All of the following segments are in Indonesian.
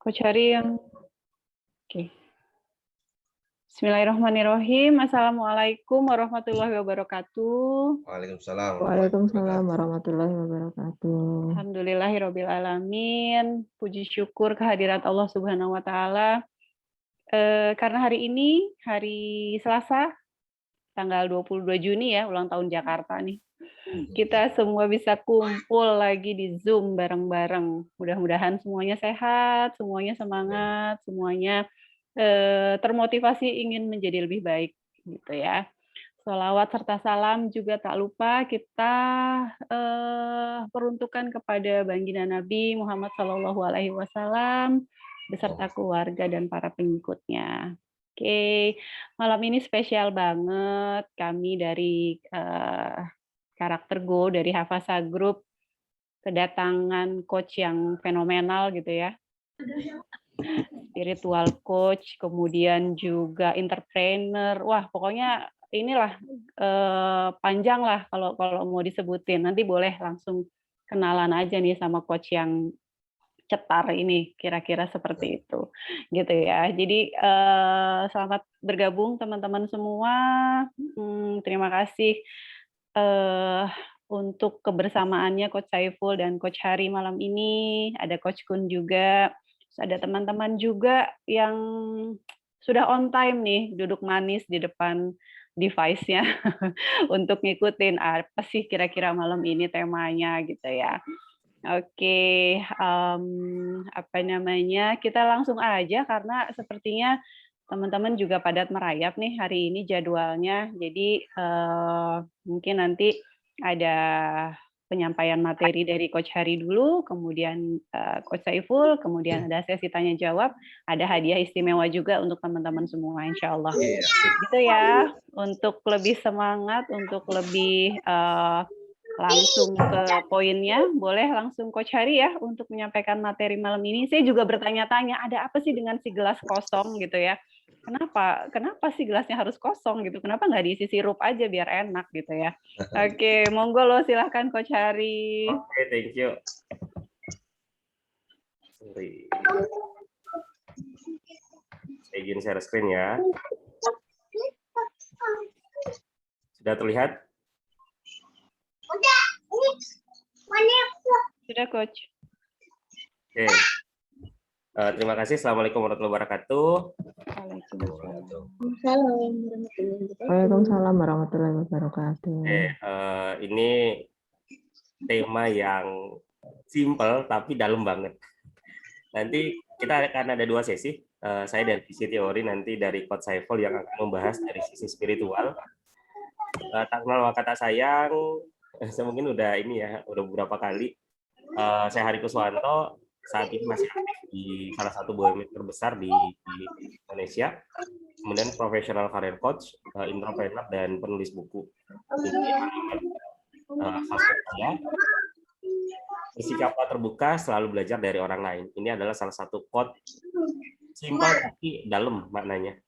Coach Hari yang oke. Bismillahirrahmanirrahim. Assalamualaikum warahmatullahi wabarakatuh. Waalaikumsalam. Waalaikumsalam warahmatullahi wabarakatuh. Alhamdulillahirabbil alamin. Puji syukur kehadirat Allah Subhanahu wa taala. Karena hari ini hari Selasa tanggal 22 Juni ya, ulang tahun Jakarta nih. Kita semua bisa kumpul lagi di Zoom bareng-bareng. Mudah-mudahan semuanya sehat, semuanya semangat, semuanya termotivasi ingin menjadi lebih baik gitu ya. Sholawat serta salam juga tak lupa kita peruntukkan kepada baginda Nabi Muhammad SAW beserta keluarga dan para pengikutnya. Oke, malam ini spesial banget. Kami dari Karakter Go dari Hafasa Group kedatangan coach yang fenomenal gitu ya. Spiritual coach, kemudian juga entrepreneur. Wah, pokoknya inilah panjang lah kalau mau disebutin. Nanti boleh langsung kenalan aja nih sama coach yang cetar ini, kira-kira seperti itu. Gitu ya. Jadi selamat bergabung teman-teman semua. Terima kasih untuk kebersamaannya Coach Saiful dan Coach Hari malam ini. Ada Coach Kun juga. Ada teman-teman juga yang sudah on time nih, duduk manis di depan device-nya untuk ngikutin apa sih kira-kira malam ini temanya gitu ya. Oke, apa namanya? Kita langsung aja karena sepertinya teman-teman juga padat merayap nih hari ini jadwalnya. Jadi mungkin nanti ada penyampaian materi dari Coach Hari dulu, kemudian Coach Saiful, kemudian ada sesi tanya jawab, ada hadiah istimewa juga untuk teman-teman semua, insya Allah. Gitu ya, untuk lebih semangat, untuk lebih langsung ke poinnya, boleh langsung Coach Hari ya untuk menyampaikan materi malam ini. Saya juga bertanya-tanya, ada apa sih dengan si gelas kosong gitu ya? Kenapa sih gelasnya harus kosong gitu? Kenapa nggak diisi sirup aja biar enak gitu ya? Oke, monggo lo silahkan Coach Hari. Oke, thank you. Saya izin share screen ya. Sudah terlihat? Sudah Coach. Oke. Terima kasih. Assalamualaikum warahmatullahi wabarakatuh. Waalaikumsalam warahmatullahi wabarakatuh. Oke, ini tema yang simple tapi dalam banget. Nanti kita akan ada dua sesi. Saya dari sisi teori, nanti dari Coach Saiful yang akan membahas dari sisi spiritual. Tanggal kata sayang, saya mungkin udah ini ya, udah beberapa kali. Saya Hari Kuswanto saat ini masih aktif di salah satu BUMN terbesar di Indonesia. Kemudian professional career coach, entrepreneur dan penulis buku. Saya bersikaplah terbuka, selalu belajar dari orang lain. Ini adalah salah satu quote simpel tapi dalam maknanya.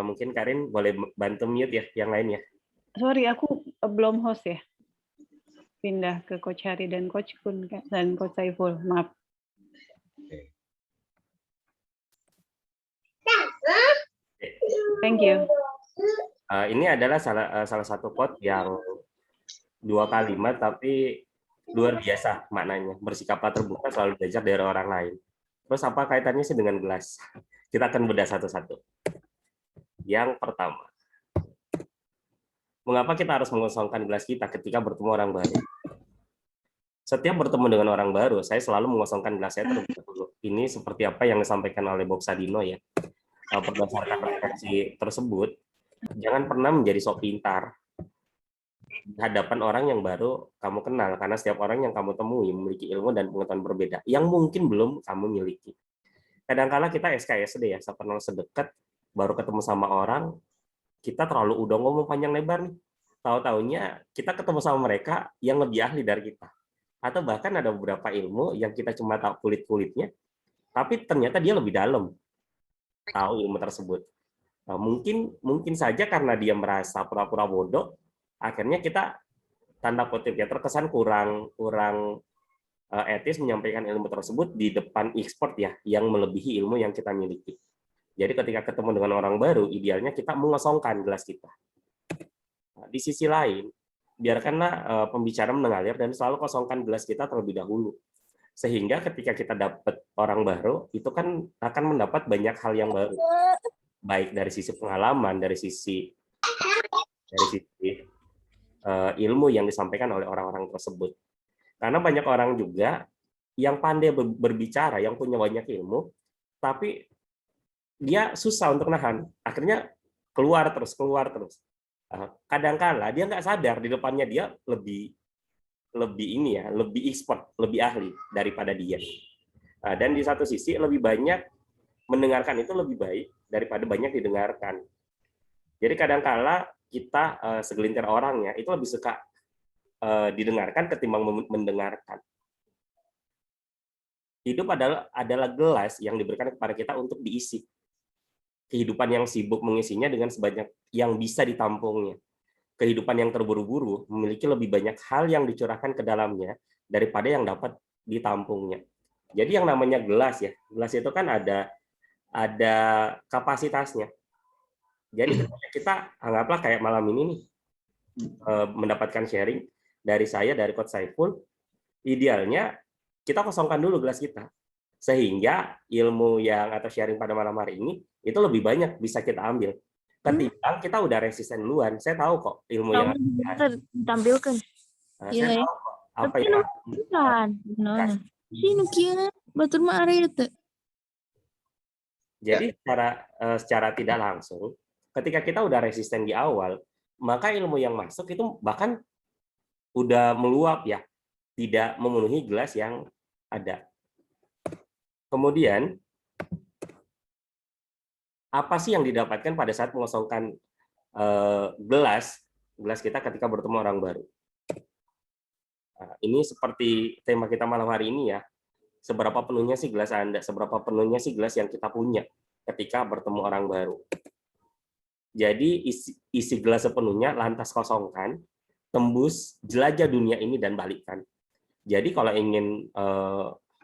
Mungkin Karin boleh bantu mute ya yang lain ya. Sorry, aku belum host ya. Pindah ke Coach Hari dan Coach Kun dan Coach Saiful. Maaf. Thank you. Ini adalah salah satu quote yang dua kalimat tapi luar biasa maknanya. Bersikaplah terbuka, selalu belajar dari orang lain. Terus apa kaitannya sih dengan gelas? Kita akan bedah satu-satu. Yang pertama, mengapa kita harus mengosongkan gelas kita ketika bertemu orang baru? Setiap bertemu dengan orang baru, saya selalu mengosongkan gelas saya terlebih dahulu. Ini seperti apa yang disampaikan oleh Bob Sadino ya. Berdasarkan referensi tersebut, jangan pernah menjadi sok pintar di hadapan orang yang baru kamu kenal, karena setiap orang yang kamu temui memiliki ilmu dan pengetahuan berbeda yang mungkin belum kamu miliki. Kadang-kala kita SKSD ya, kenal sedekat, baru ketemu sama orang, kita terlalu udah ngomong panjang lebar nih. Tahu-taunya kita ketemu sama mereka yang lebih ahli dari kita. Atau bahkan ada beberapa ilmu yang kita cuma tahu kulit-kulitnya, tapi ternyata dia lebih dalam tahu ilmu tersebut. Nah, mungkin saja karena dia merasa pura-pura bodoh, akhirnya kita tanda kutip ya terkesan kurang etis menyampaikan ilmu tersebut di depan expert ya, yang melebihi ilmu yang kita miliki. Jadi ketika ketemu dengan orang baru, idealnya kita mengosongkan gelas kita. Di sisi lain, biarkanlah pembicara mengalir dan selalu kosongkan gelas kita terlebih dahulu. Sehingga ketika kita dapat orang baru, itu kan akan mendapat banyak hal yang baru. Baik dari sisi pengalaman, dari sisi ilmu yang disampaikan oleh orang-orang tersebut. Karena banyak orang juga yang pandai berbicara, yang punya banyak ilmu, tapi dia susah untuk nahan. Akhirnya keluar terus. Kadang-kala dia nggak sadar di depannya dia lebih expert, lebih ahli daripada dia. Dan di satu sisi lebih banyak mendengarkan itu lebih baik daripada banyak didengarkan. Jadi kadang-kala kita segelintir orang ya itu lebih suka didengarkan ketimbang mendengarkan. Hidup adalah gelas yang diberikan kepada kita untuk diisi. Kehidupan yang sibuk mengisinya dengan sebanyak yang bisa ditampungnya. Kehidupan yang terburu-buru memiliki lebih banyak hal yang dicurahkan ke dalamnya daripada yang dapat ditampungnya. Jadi yang namanya gelas ya, gelas itu kan ada kapasitasnya. Jadi kita anggaplah kayak malam ini nih, mendapatkan sharing dari saya, dari Coach Saiful, idealnya kita kosongkan dulu gelas kita. Sehingga ilmu yang atau sharing pada malam hari ini, itu lebih banyak bisa kita ambil. Ketimbang kita udah resisten duluan. Saya tahu kok ilmu yang ditampilkan. Saya tahu kok apa yang Sini kia batur mah areta. Jadi secara tidak langsung, ketika kita udah resisten di awal, maka ilmu yang masuk itu bahkan udah meluap ya, tidak memenuhi gelas yang ada. Kemudian, apa sih yang didapatkan pada saat mengosongkan gelas kita ketika bertemu orang baru? Nah, ini seperti tema kita malam hari ini ya. Seberapa penuhnya sih gelas Anda? Seberapa penuhnya sih gelas yang kita punya ketika bertemu orang baru? Jadi isi gelas sepenuhnya, lantas kosongkan, tembus, jelajah dunia ini dan balikkan. Jadi kalau ingin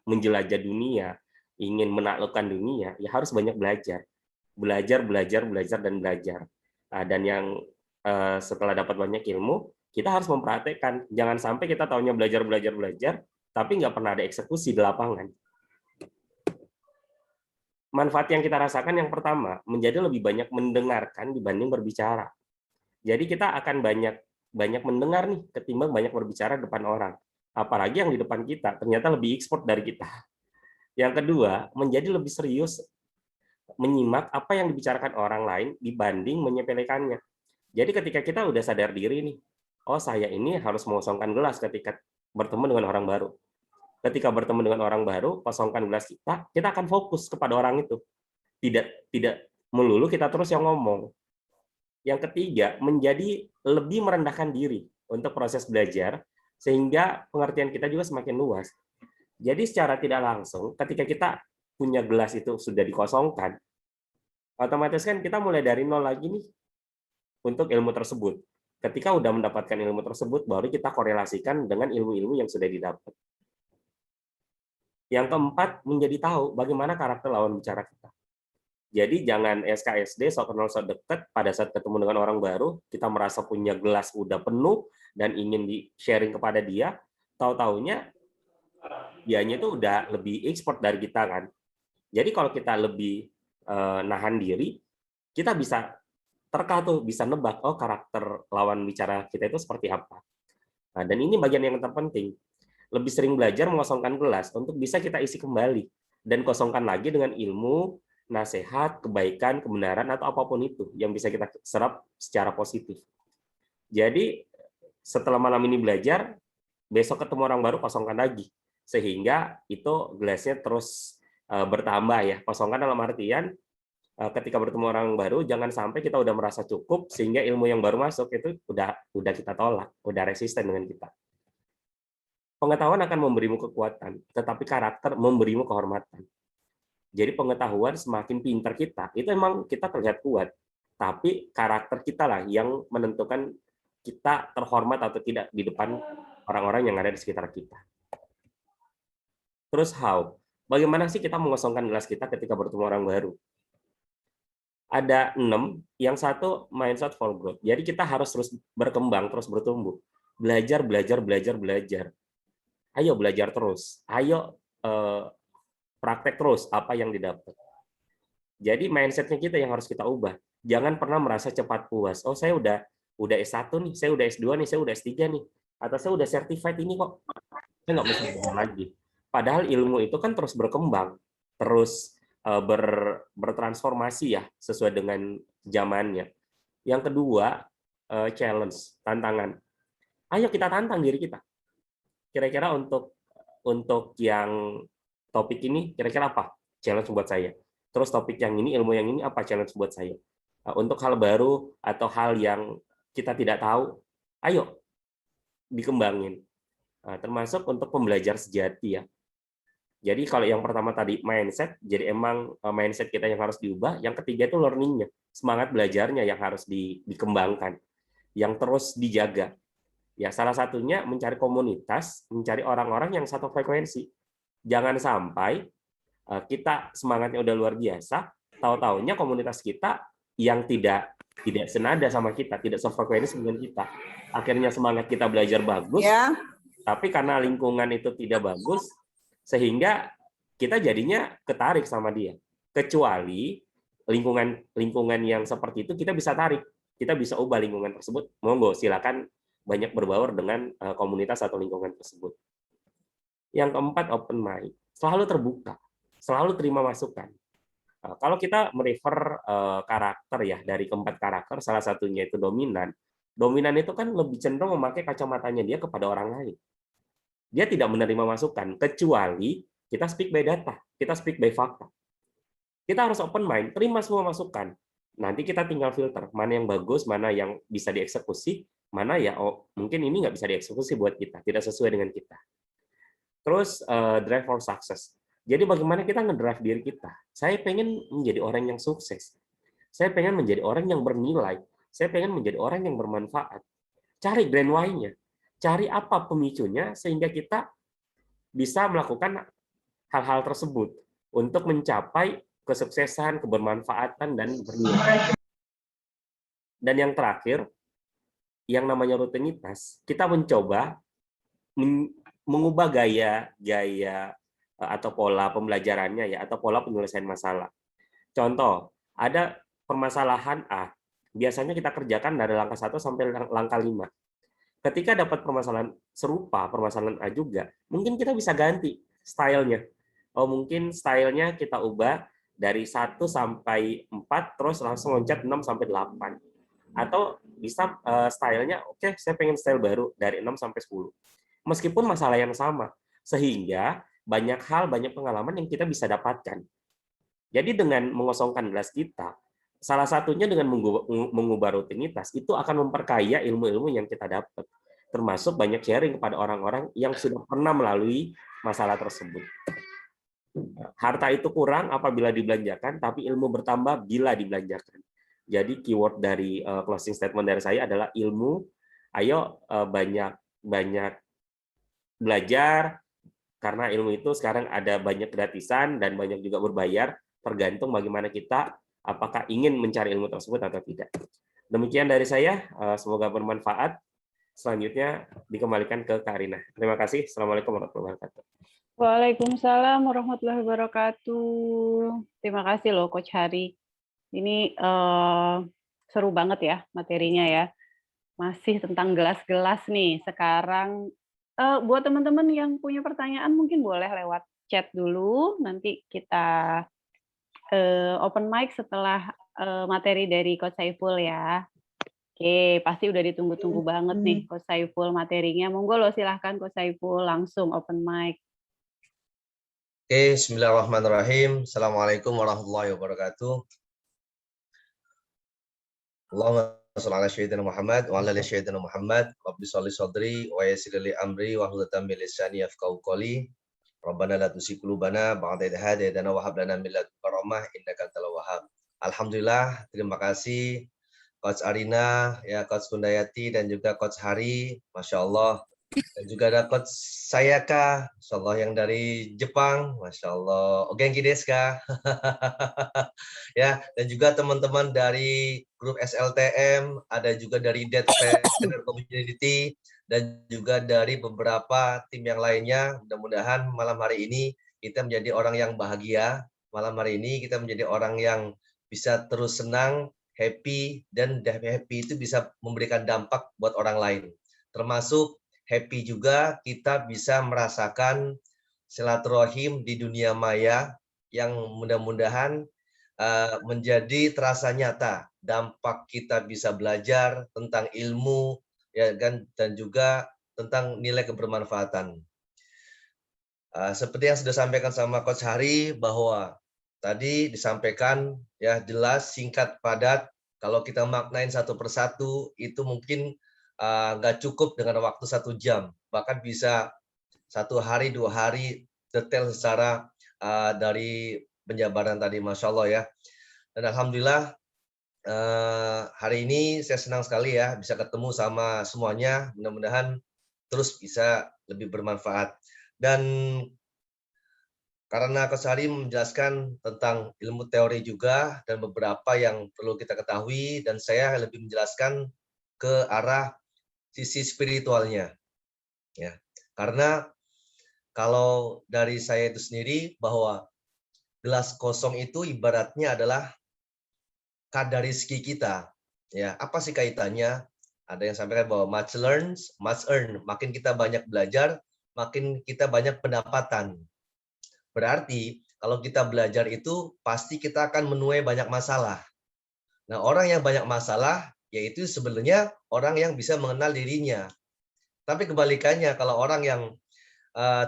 menjelajah dunia, ingin menaklukkan dunia, ya harus banyak belajar. Belajar, dan belajar. Dan yang setelah dapat banyak ilmu, kita harus mempraktekkan. Jangan sampai kita taunya belajar, tapi nggak pernah ada eksekusi di lapangan. Manfaat yang kita rasakan yang pertama, menjadi lebih banyak mendengarkan dibanding berbicara. Jadi kita akan banyak mendengar nih, ketimbang banyak berbicara depan orang. Apalagi yang di depan kita, ternyata lebih ekspor dari kita. Yang kedua, menjadi lebih serius menyimak apa yang dibicarakan orang lain dibanding menyepelekannya. Jadi ketika kita udah sadar diri nih, oh saya ini harus mengosongkan gelas ketika bertemu dengan orang baru. Ketika bertemu dengan orang baru, kosongkan gelas kita akan fokus kepada orang itu. Tidak melulu kita terus yang ngomong. Yang ketiga, menjadi lebih merendahkan diri untuk proses belajar, sehingga pengertian kita juga semakin luas. Jadi secara tidak langsung, ketika kita punya gelas itu sudah dikosongkan, otomatis kan kita mulai dari nol lagi nih untuk ilmu tersebut. Ketika udah mendapatkan ilmu tersebut, baru kita korelasikan dengan ilmu-ilmu yang sudah didapat. Yang keempat, menjadi tahu bagaimana karakter lawan bicara kita. Jadi jangan SKSD, sok kenal sok deket, pada saat ketemu dengan orang baru, kita merasa punya gelas udah penuh dan ingin di-sharing kepada dia, tahu-taunya dianya itu udah lebih ekspor dari kita kan. Jadi kalau kita lebih nahan diri, kita bisa bisa nebak, oh karakter lawan bicara kita itu seperti apa. Nah, dan ini bagian yang terpenting. Lebih sering belajar mengosongkan gelas untuk bisa kita isi kembali dan kosongkan lagi dengan ilmu, nasihat, kebaikan, kebenaran, atau apapun itu yang bisa kita serap secara positif. Jadi setelah malam ini belajar, besok ketemu orang baru kosongkan lagi. Sehingga itu gelasnya terus bertambah ya. Kosongkan dalam artian ketika bertemu orang baru, jangan sampai kita udah merasa cukup sehingga ilmu yang baru masuk itu udah kita tolak, udah resisten dengan kita. Pengetahuan akan memberimu kekuatan, tetapi karakter memberimu kehormatan. Jadi pengetahuan semakin pintar kita, itu emang kita terlihat kuat, tapi karakter kita lah yang menentukan kita terhormat atau tidak di depan orang-orang yang ada di sekitar kita. Terus how? Bagaimana sih kita mengosongkan gelas kita ketika bertemu orang baru? Ada 6, yang satu mindset for growth. Jadi kita harus terus berkembang, terus bertumbuh. Belajar, belajar, belajar, belajar. Ayo belajar terus. Ayo praktek terus apa yang didapat. Jadi mindsetnya kita yang harus kita ubah. Jangan pernah merasa cepat puas. Oh, saya udah S1 nih, saya udah S2 nih, saya udah S3 nih. Atau saya udah certified ini kok. Saya nggak mesti belajar lagi. Padahal ilmu itu kan terus berkembang, terus bertransformasi ya, sesuai dengan zamannya. Yang kedua, challenge, tantangan. Ayo kita tantang diri kita. Kira-kira untuk yang topik ini, kira-kira apa challenge buat saya? Terus topik yang ini, ilmu yang ini, apa challenge buat saya? Untuk hal baru atau hal yang kita tidak tahu, ayo dikembangin. Termasuk untuk pembelajar sejati ya. Jadi kalau yang pertama tadi mindset, jadi emang mindset kita yang harus diubah. Yang ketiga itu learning-nya, semangat belajarnya yang harus dikembangkan, yang terus dijaga. Ya, salah satunya mencari komunitas, mencari orang-orang yang satu frekuensi. Jangan sampai kita semangatnya udah luar biasa, tahu-taunya komunitas kita yang tidak senada sama kita, tidak sefrekuensi dengan kita. Akhirnya semangat kita belajar bagus, tapi karena lingkungan itu tidak bagus, sehingga kita jadinya ketarik sama dia. Kecuali lingkungan yang seperti itu kita bisa tarik, kita bisa ubah lingkungan tersebut. Monggo, silakan banyak berbaur dengan komunitas atau lingkungan tersebut. Yang keempat, open mind, selalu terbuka, selalu terima masukan. Kalau kita merefer karakter ya, dari keempat karakter, salah satunya itu dominan. Dominan itu kan lebih cenderung memakai kacamatanya dia kepada orang lain. Dia tidak menerima masukan, kecuali kita speak by data, kita speak by fakta. Kita harus open mind, terima semua masukan. Nanti kita tinggal filter, mana yang bagus, mana yang bisa dieksekusi, mana ya mungkin ini nggak bisa dieksekusi buat kita, tidak sesuai dengan kita. Terus drive for success. Jadi bagaimana kita ngedrive diri kita? Saya pengen menjadi orang yang sukses. Saya pengen menjadi orang yang bernilai. Saya pengen menjadi orang yang bermanfaat. Cari grand why-nya. Cari apa pemicunya sehingga kita bisa melakukan hal-hal tersebut untuk mencapai kesuksesan, kebermanfaatan, dan bernilai. Dan yang terakhir, yang namanya rutinitas, kita mencoba mengubah gaya atau pola pembelajarannya ya, atau pola penyelesaian masalah. Contoh, ada permasalahan A, biasanya kita kerjakan dari langkah 1 sampai langkah 5. Ketika dapat permasalahan serupa, permasalahan A juga, mungkin kita bisa ganti stylenya. Mungkin stylenya kita ubah dari 1 sampai 4, terus langsung loncat 6 sampai 8. Atau bisa stylenya, oke, saya pengen style baru dari 6 sampai 10. Meskipun masalah yang sama, sehingga banyak hal, banyak pengalaman yang kita bisa dapatkan. Jadi dengan mengosongkan gelas kita, salah satunya dengan mengubah rutinitas, itu akan memperkaya ilmu-ilmu yang kita dapat. Termasuk banyak sharing kepada orang-orang yang sudah pernah melalui masalah tersebut. Harta itu kurang apabila dibelanjakan, tapi ilmu bertambah bila dibelanjakan. Jadi keyword dari closing statement dari saya adalah ilmu. Ayo banyak belajar, karena ilmu itu sekarang ada banyak gratisan dan banyak juga berbayar, tergantung bagaimana kita apakah ingin mencari ilmu tersebut atau tidak. Demikian dari saya, semoga bermanfaat. Selanjutnya dikembalikan ke Kak Arina. Terima kasih. Assalamualaikum warahmatullahi wabarakatuh. Waalaikumsalam warahmatullahi wabarakatuh. Terima kasih loh Coach Hari. Ini seru banget ya materinya ya. Masih tentang gelas-gelas nih. Sekarang buat teman-teman yang punya pertanyaan mungkin boleh lewat chat dulu. Nanti kita open mic setelah materi dari Coach Saiful ya. Oke, pasti udah ditunggu-tunggu banget nih Coach Saiful materinya. Monggo lo silahkan Coach Saiful langsung open mic. Oke, bismillahirrahmanirrahim. Assalamualaikum warahmatullahi wabarakatuh. Allahumma shalli ala sayyidina Muhammad wa ala ali sayyidina Muhammad. Rabbi shalli sadri wa yassir li amri wa hlul 'uqdatam min lisani yafqahu qawli. Rabbana la tuzigh qulubana ba'da idh hadaytana wa hab lana min ladunka rahmah innaka antal wahhab. Alhamdulillah, terima kasih Coach Arina, ya Coach Kundayati dan juga Coach Hari. Masya Allah, Dan juga ada Coach Sayaka, Masya Allah, yang dari Jepang, Masya Allah. O genki desu ka? Ya, dan juga teman-teman dari grup SLTM, ada juga dari Dead Trader Community, dan juga dari beberapa tim yang lainnya. Mudah-mudahan malam hari ini kita menjadi orang yang bahagia. Malam hari ini kita menjadi orang yang bisa terus senang, happy, dan happy itu bisa memberikan dampak buat orang lain. Termasuk happy juga kita bisa merasakan silaturahim di dunia maya yang mudah-mudahan menjadi terasa nyata. Dampak kita bisa belajar tentang ilmu, ya kan, dan juga tentang nilai kebermanfaatan. Seperti yang sudah disampaikan sama Coach Hari, bahwa tadi disampaikan ya jelas, singkat, padat. Kalau kita maknain satu persatu itu mungkin nggak cukup dengan waktu 1 jam, bahkan bisa 1 hari 2 hari detail secara dari penjabaran tadi, Masya Allah ya. Dan alhamdulillah hari ini saya senang sekali ya bisa ketemu sama semuanya. Mudah-mudahan terus bisa lebih bermanfaat. Dan karena Coach Hari menjelaskan tentang ilmu teori juga dan beberapa yang perlu kita ketahui, dan saya lebih menjelaskan ke arah sisi spiritualnya. Ya. Karena kalau dari saya itu sendiri, bahwa gelas kosong itu ibaratnya adalah kadar rezeki kita. Ya, apa sih kaitannya? Ada yang sampaikan bahwa much learns, much earn. Makin kita banyak belajar, makin kita banyak pendapatan. Berarti kalau kita belajar itu pasti kita akan menuai banyak masalah. Nah, orang yang banyak masalah yaitu sebenarnya orang yang bisa mengenal dirinya. Tapi kebalikannya, kalau orang yang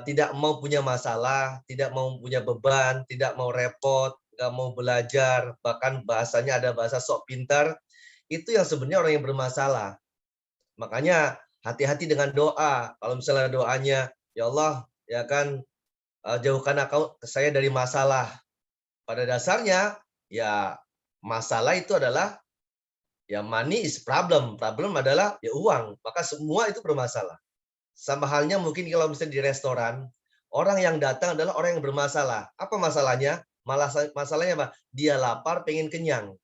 tidak mau punya masalah, tidak mau punya beban, tidak mau repot, nggak mau belajar, bahkan bahasanya ada bahasa sok pintar, itu yang sebenarnya orang yang bermasalah. Makanya hati-hati dengan doa. Kalau misalnya doanya, ya Allah, ya kan, jauhkan saya dari masalah. Pada dasarnya, ya masalah itu adalah, ya money is problem. Problem adalah ya uang. Maka semua itu bermasalah. Sama halnya mungkin kalau misalnya di restoran, orang yang datang adalah orang yang bermasalah. Apa masalahnya? Masalahnya apa? Dia lapar, pengen kenyang.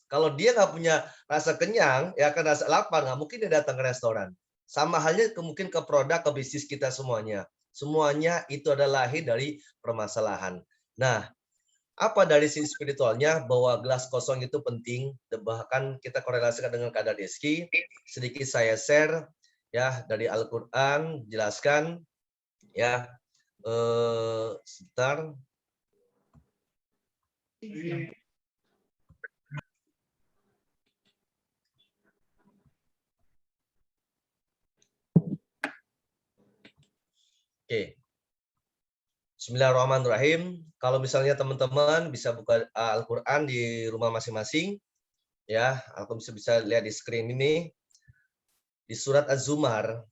Kalau dia nggak punya rasa kenyang, ya akan rasa lapar, nggak mungkin dia datang ke restoran. Sama halnya mungkin ke produk, ke bisnis kita semuanya. Semuanya itu adalah lahir dari permasalahan. Nah, apa dari sisi spiritualnya bahwa gelas kosong itu penting, bahkan kita korelasikan dengan kadar rezeki. Sedikit saya share ya dari Al-Qur'an, jelaskan ya, sebentar. Oke. Bismillahirrahmanirrahim. Kalau misalnya teman-teman bisa buka Al-Qur'an di rumah masing-masing ya, atau bisa lihat di screen ini di surat Az-Zumar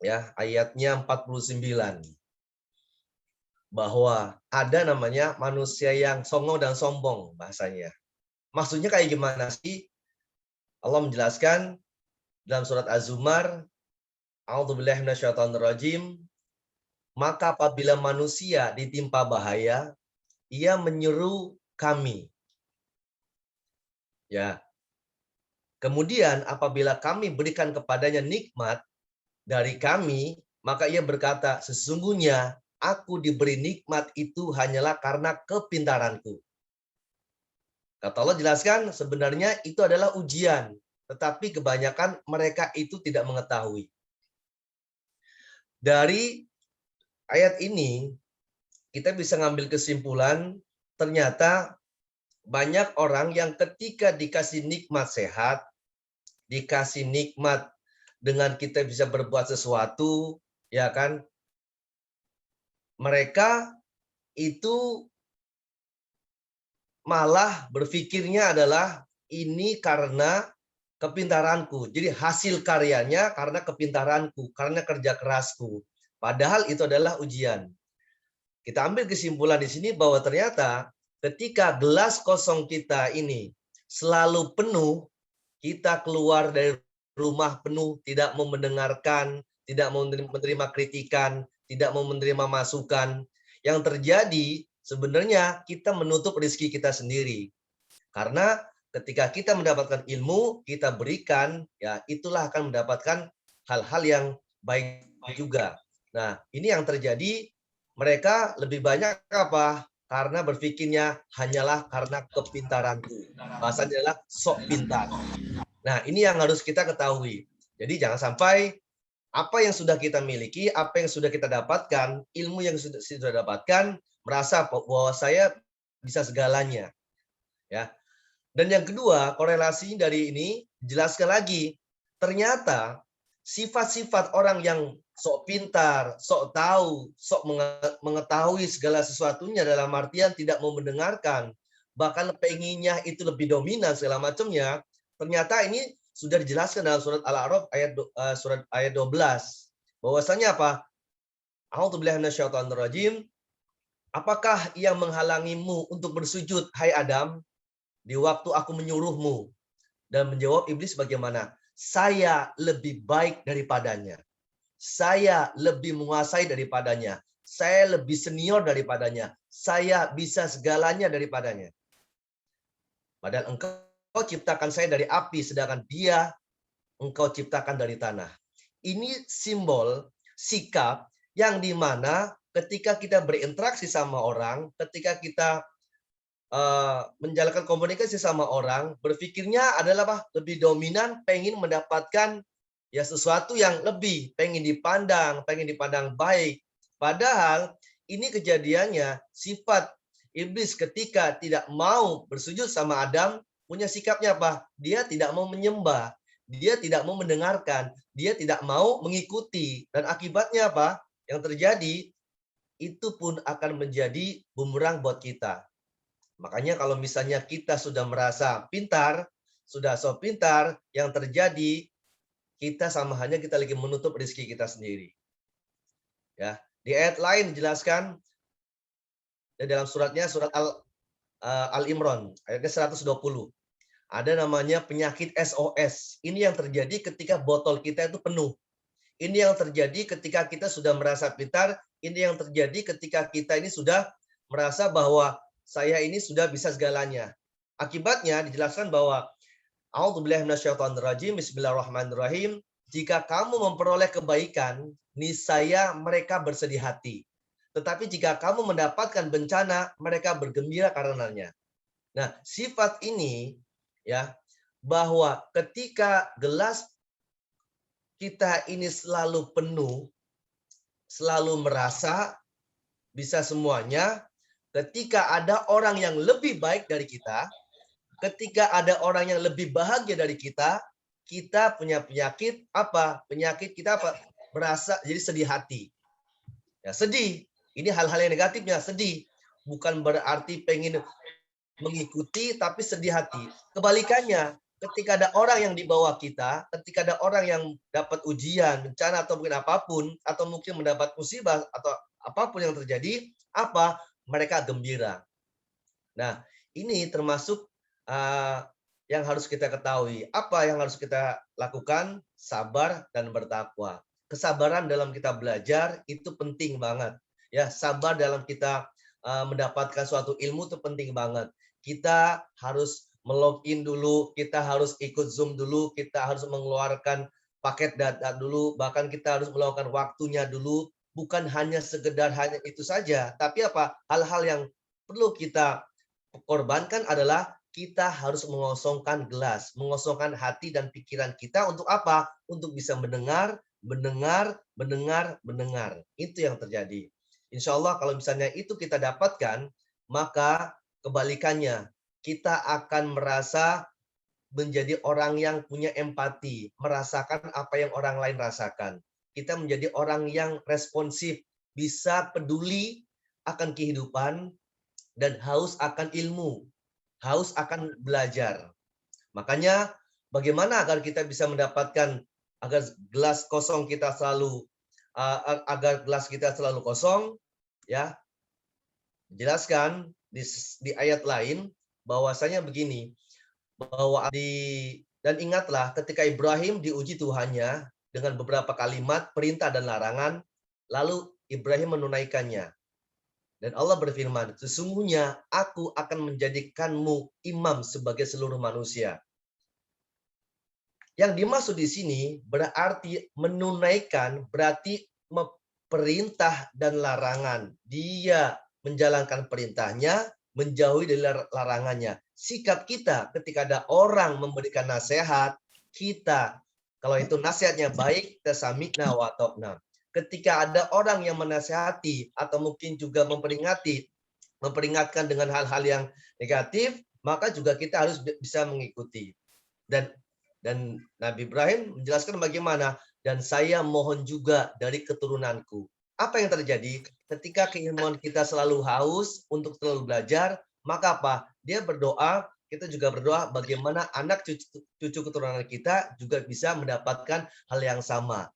ya, ayatnya 49. Bahwa ada namanya manusia yang songong dan sombong bahasanya. Maksudnya kayak gimana sih? Allah menjelaskan dalam surat Az-Zumar, A'udzubillahi minasyaitonirrajim, maka apabila manusia ditimpa bahaya, ia menyeru kami. Ya. Kemudian apabila kami berikan kepadanya nikmat dari kami, maka ia berkata, sesungguhnya aku diberi nikmat itu hanyalah karena kepintaranku. Kata Allah jelaskan, sebenarnya itu adalah ujian. Tetapi kebanyakan mereka itu tidak mengetahui. Dari ayat ini, kita bisa ngambil kesimpulan, ternyata banyak orang yang ketika dikasih nikmat sehat, dikasih nikmat dengan kita bisa berbuat sesuatu, ya kan, mereka itu malah berpikirnya adalah ini karena kepintaranku. Jadi hasil karyanya karena kepintaranku, karena kerja kerasku. Padahal itu adalah ujian. Kita ambil kesimpulan di sini bahwa ternyata ketika gelas kosong kita ini selalu penuh, kita keluar dari rumah penuh, tidak mau mendengarkan, tidak mau menerima kritikan, tidak mau menerima masukan. Yang terjadi sebenarnya kita menutup rezeki kita sendiri. Karena ketika kita mendapatkan ilmu, kita berikan, ya itulah akan mendapatkan hal-hal yang baik juga. Nah, ini yang terjadi, mereka lebih banyak apa? Karena berpikirnya hanyalah karena kepintaranku. Bahasanya adalah sok pintar. Nah, ini yang harus kita ketahui. Jadi jangan sampai apa yang sudah kita miliki, apa yang sudah kita dapatkan, ilmu yang sudah dapatkan, merasa bahwa saya bisa segalanya. Ya. Dan yang kedua, korelasi dari ini jelaskan lagi. Ternyata sifat-sifat orang yang sok pintar, sok tahu, sok mengetahui segala sesuatunya dalam artian tidak mau mendengarkan, bahkan penginnya itu lebih dominan segala macamnya, ternyata ini sudah dijelaskan dalam surat Al-A'raf surat ayat 12. Bahwasanya apa? A'udzubillahi minasyaitonirrajim. Apakah yang menghalangimu untuk bersujud, hai Adam, di waktu aku menyuruhmu? Dan menjawab iblis bagaimana? Saya lebih baik daripadanya. Saya lebih menguasai daripadanya. Saya lebih senior daripadanya. Saya bisa segalanya daripadanya. Padahal engkau ciptakan saya dari api, sedangkan dia engkau ciptakan dari tanah. Ini simbol, sikap yang dimana ketika kita berinteraksi sama orang, ketika kita menjalankan komunikasi sama orang, berpikirnya adalah apa? Lebih dominan, pengen mendapatkan ya sesuatu yang lebih, pengen dipandang baik. Padahal ini kejadiannya sifat iblis ketika tidak mau bersujud sama Adam, punya sikapnya apa? Dia tidak mau menyembah, dia tidak mau mendengarkan, dia tidak mau mengikuti. Dan akibatnya apa? Yang terjadi itu pun akan menjadi bumerang buat kita. Makanya kalau misalnya kita sudah merasa pintar, sudah so pintar, yang terjadi kita sama hanya kita lagi menutup rezeki kita sendiri. Ya, di ayat lain dijelaskan dalam suratnya surat Al-Imran ayatnya 120. Ada namanya penyakit SOS. Ini yang terjadi ketika botol kita itu penuh. Ini yang terjadi ketika kita sudah merasa pintar, ini yang terjadi ketika kita ini sudah merasa bahwa saya ini sudah bisa segalanya. Akibatnya dijelaskan bahwa A'udzubillahi minasyaitonirrajim, bismillahirrahmanirrahim. Jika kamu memperoleh kebaikan, niscaya mereka bersedih hati. Tetapi jika kamu mendapatkan bencana, mereka bergembira karenanya. Nah, sifat ini ya, bahwa ketika gelas kita ini selalu penuh, selalu merasa bisa semuanya, ketika ada orang yang lebih baik dari kita, ketika ada orang yang lebih bahagia dari kita, kita punya penyakit apa? Penyakit kita apa? Merasa jadi sedih hati. Ya, sedih. Ini hal-hal yang negatifnya, sedih. Bukan berarti pengen mengikuti, tapi sedih hati. Kebalikannya, ketika ada orang yang di bawah kita, ketika ada orang yang dapat ujian, bencana, atau mungkin apapun, atau mungkin mendapat musibah, atau apapun yang terjadi, apa? Mereka gembira. Nah, ini termasuk yang harus kita ketahui. Apa yang harus kita lakukan? Sabar dan bertakwa. Kesabaran dalam kita belajar itu penting banget. Ya, sabar dalam kita mendapatkan suatu ilmu itu penting banget. Kita harus melogin dulu, kita harus ikut Zoom dulu, kita harus mengeluarkan paket data dulu, bahkan kita harus melakukan waktunya dulu. Bukan hanya sekedar hanya itu saja, tapi apa? Hal-hal yang perlu kita korbankan adalah kita harus mengosongkan gelas, mengosongkan hati dan pikiran kita untuk apa? Untuk bisa mendengar. Itu yang terjadi. Insya Allah kalau misalnya itu kita dapatkan, maka kebalikannya, kita akan merasa menjadi orang yang punya empati, merasakan apa yang orang lain rasakan. Kita menjadi orang yang responsif, bisa peduli akan kehidupan, dan haus akan ilmu, haus akan belajar. Makanya bagaimana agar kita bisa mendapatkan, agar gelas kosong kita selalu, agar gelas kita selalu kosong, ya, jelaskan di ayat lain bahwasanya begini, bahwa dan ingatlah ketika Ibrahim diuji Tuhannya, dengan beberapa kalimat perintah dan larangan, lalu Ibrahim menunaikannya. Dan Allah berfirman, sesungguhnya aku akan menjadikanmu imam sebagai seluruh manusia. Yang dimaksud di sini berarti menunaikan, berarti perintah dan larangan. Dia menjalankan perintahnya, menjauhi dari larangannya. Sikap kita ketika ada orang memberikan nasihat, kita, kalau itu nasihatnya baik, kita sami'na wa ta'na. Ketika ada orang yang menasihati atau mungkin juga memperingatkan dengan hal-hal yang negatif, maka juga kita harus bisa mengikuti. Dan Nabi Ibrahim menjelaskan bagaimana, dan saya mohon juga dari keturunanku. Apa yang terjadi? Ketika keilmuan kita selalu haus untuk selalu belajar, maka apa? Dia berdoa, kita juga berdoa bagaimana anak cucu keturunan kita juga bisa mendapatkan hal yang sama.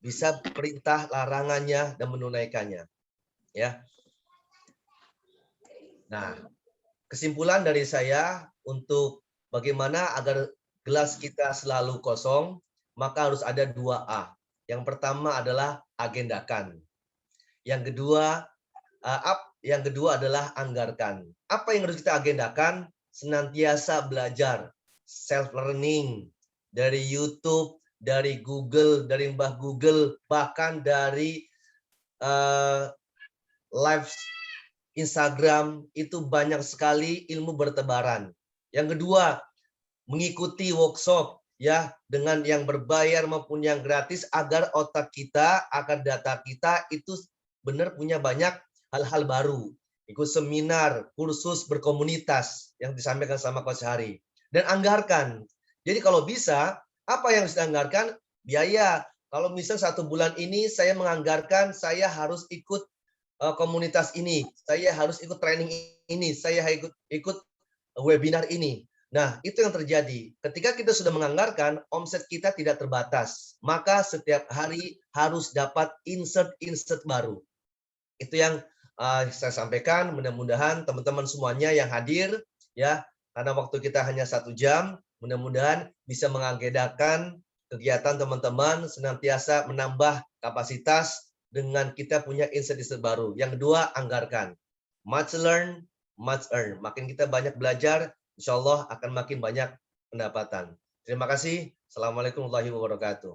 Bisa perintah larangannya dan menunaikannya. Ya. Nah, kesimpulan dari saya untuk bagaimana agar gelas kita selalu kosong, maka harus ada 2A. Yang pertama adalah agendakan. Yang kedua adalah anggarkan. Apa yang harus kita agendakan? Senantiasa belajar, self learning dari YouTube, dari Google, dari Mbah Google, bahkan dari live Instagram, itu banyak sekali ilmu bertebaran. Yang kedua, mengikuti workshop ya, dengan yang berbayar maupun yang gratis, agar otak kita, agar data kita itu benar punya banyak hal-hal baru. Ikut seminar, kursus, berkomunitas yang disampaikan sama Coach Hari. Dan anggarkan. Jadi kalau bisa, apa yang harus dianggarkan? Biaya. Kalau misalnya 1 bulan ini saya menganggarkan, saya harus ikut komunitas ini, saya harus ikut training ini, saya ikut webinar ini. Nah, itu yang terjadi. Ketika kita sudah menganggarkan, omset kita tidak terbatas. Maka setiap hari harus dapat insert baru. Itu yang saya sampaikan. Mudah-mudahan teman-teman semuanya yang hadir, ya, karena waktu kita hanya 1 jam, mudah-mudahan bisa mengagendakan kegiatan teman-teman, senantiasa menambah kapasitas dengan kita punya insert baru. Yang kedua, anggarkan. Much learn, much earn. Makin kita banyak belajar, insya Allah akan makin banyak pendapatan. Terima kasih. Assalamualaikum warahmatullahi wabarakatuh.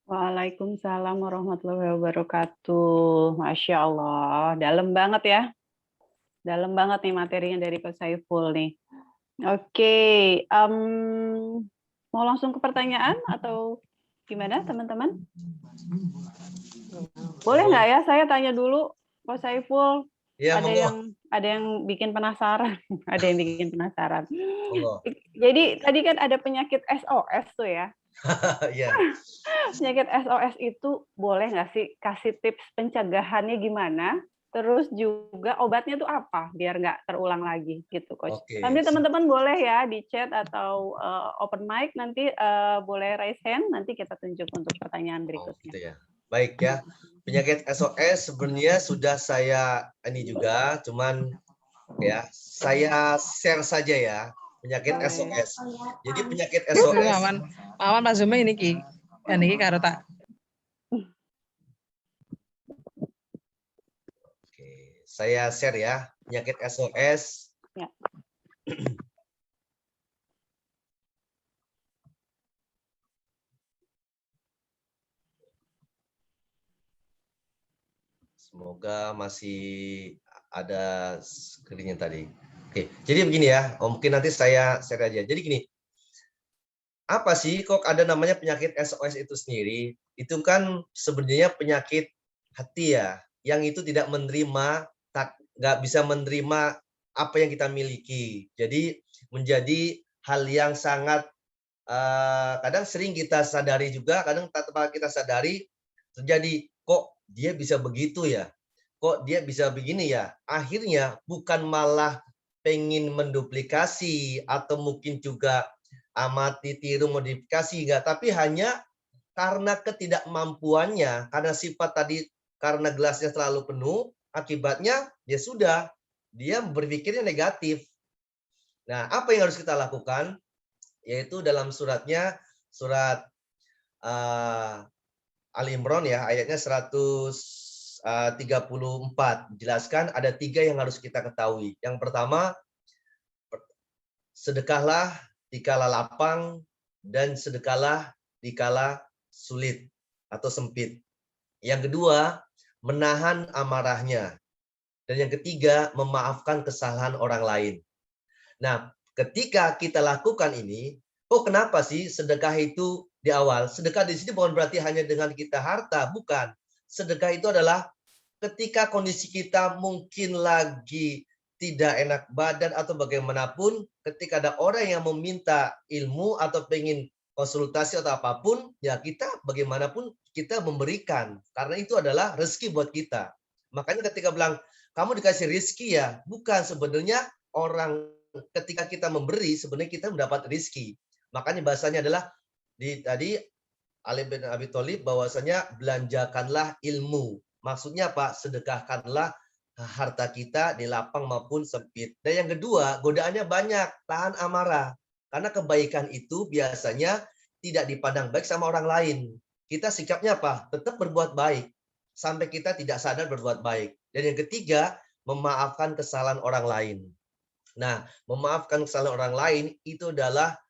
Waalaikumsalam warahmatullahi wabarakatuh. Masya Allah, dalam banget ya. Dalam banget nih materinya dari Pak Saiful nih. Oke, mau langsung ke pertanyaan atau gimana teman-teman? Boleh nggak ya saya tanya dulu Pak Saiful? Ya, ada yang bikin penasaran, ada yang bikin penasaran. Allah. Jadi tadi kan ada penyakit SOS tuh ya. Ya. Penyakit SOS itu boleh nggak sih kasih tips pencegahannya gimana? Terus juga obatnya tuh apa biar nggak terulang lagi gitu, Coach. Oke. Sambil teman-teman boleh ya di chat atau open mic nanti boleh raise hand, nanti kita tunjuk untuk pertanyaan berikutnya. Gitu ya. Baik ya. Penyakit SOS sebenarnya sudah saya ini juga, cuman ya saya share saja ya. Penyakit SOS. Jadi penyakit SOS. Awan Mas Zumi ini ki. Ini karo tak. Oke, saya share ya. Penyakit SOS. Ya. Semoga masih ada screen-nya tadi. Oke, jadi begini ya. Mungkin nanti saya share aja. Jadi gini. Apa sih kok ada namanya penyakit SOS itu sendiri? Itu kan sebenarnya penyakit hati ya, yang itu tidak menerima, nggak bisa menerima apa yang kita miliki. Jadi menjadi hal yang sangat kadang sering kita sadari juga, kadang tanpa kita sadari terjadi, kok dia bisa begitu ya, kok dia bisa begini ya. Akhirnya bukan malah pengen menduplikasi atau mungkin juga amati, tiru, modifikasi, enggak, tapi hanya karena ketidakmampuannya, karena sifat tadi, karena gelasnya selalu penuh, akibatnya ya sudah, dia berpikirnya negatif. Nah, apa yang harus kita lakukan? Yaitu dalam suratnya, surat Ali Imran ya, ayatnya 134. Jelaskan ada 3 yang harus kita ketahui. Yang pertama, sedekahlah dikala lapang dan sedekahlah dikala sulit atau sempit. Yang kedua, menahan amarahnya. Dan yang ketiga, memaafkan kesalahan orang lain. Nah, ketika kita lakukan ini, kenapa sih sedekah itu di awal? Sedekah di sini bukan berarti hanya dengan kita harta, bukan. Sedekah itu adalah ketika kondisi kita mungkin lagi tidak enak badan atau bagaimanapun, ketika ada orang yang meminta ilmu atau pengen konsultasi atau apapun, ya kita bagaimanapun kita memberikan. Karena itu adalah rezeki buat kita. Makanya ketika bilang, kamu dikasih rezeki ya, bukan sebenarnya orang ketika kita memberi, sebenarnya kita mendapat rezeki. Makanya bahasanya adalah, tadi Ali bin Abi Thalib bahwasanya belanjakanlah ilmu. Maksudnya apa? Sedekahkanlah harta kita di lapang maupun sempit. Dan yang kedua, godaannya banyak, tahan amarah. Karena kebaikan itu biasanya tidak dipandang baik sama orang lain. Kita sikapnya apa? Tetap berbuat baik. Sampai kita tidak sadar berbuat baik. Dan yang ketiga, memaafkan kesalahan orang lain. Nah, memaafkan kesalahan orang lain itu adalah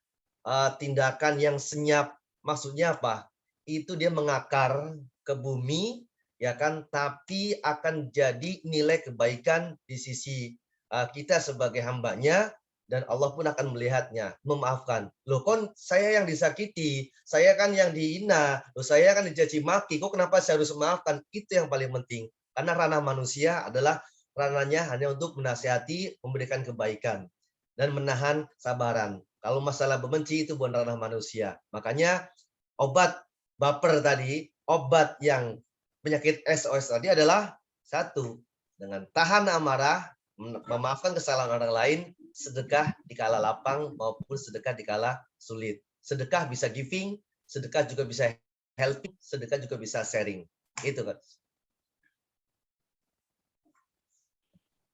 tindakan yang senyap. Maksudnya apa? Itu dia mengakar ke bumi, ya kan? Tapi akan jadi nilai kebaikan di sisi kita sebagai hambanya, dan Allah pun akan melihatnya, memaafkan. Loh, kon saya yang disakiti, saya kan yang dihina, loh saya kan dicaci maki, kok kenapa saya harus memaafkan? Itu yang paling penting. Karena ranah manusia adalah ranahnya hanya untuk menasihati, memberikan kebaikan, dan menahan sabaran. Kalau masalah membenci itu bukan ranah manusia. Makanya obat baper tadi, obat yang penyakit SOS tadi adalah satu, dengan tahan amarah, memaafkan kesalahan orang lain, sedekah dikala lapang maupun sedekah dikala sulit. Sedekah bisa giving, sedekah juga bisa helping, sedekah juga bisa sharing. Itu kan.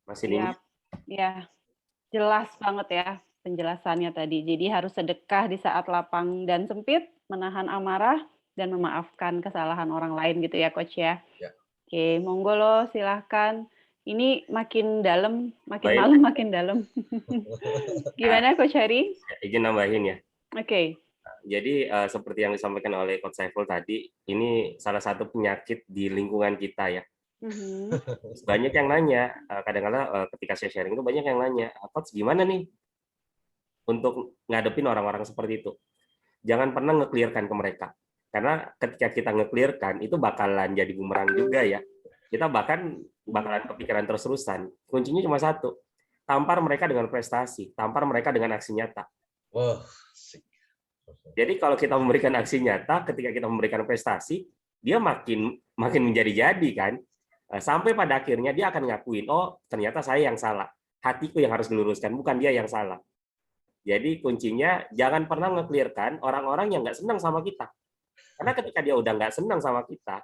Masih ini. Ya, jelas banget ya penjelasannya tadi. Jadi harus sedekah di saat lapang dan sempit, menahan amarah, dan memaafkan kesalahan orang lain gitu ya, Coach ya. Ya. Oke, monggo lo silahkan. Ini makin dalam, makin Baik. malam makin dalam. Gimana Coach Hari? Izin nambahin ya. Oke. Jadi seperti yang disampaikan oleh Coach Saiful tadi, ini salah satu penyakit di lingkungan kita ya. Banyak yang nanya, kadang-kadang ketika saya sharing itu banyak yang nanya, Coach gimana nih untuk ngadepin orang-orang seperti itu? Jangan pernah nge-clearkan ke mereka. Karena ketika kita nge-clearkan, itu bakalan jadi bumerang juga ya. Kita bakalan kepikiran terus-terusan. Kuncinya cuma satu, tampar mereka dengan prestasi, tampar mereka dengan aksi nyata. Jadi kalau kita memberikan aksi nyata, ketika kita memberikan prestasi, dia makin menjadi-jadi kan. Sampai pada akhirnya dia akan ngakuin, oh ternyata saya yang salah. Hatiku yang harus diluruskan, bukan dia yang salah. Jadi kuncinya jangan pernah nge-clearkan orang-orang yang nggak senang sama kita. Karena ketika dia udah nggak senang sama kita,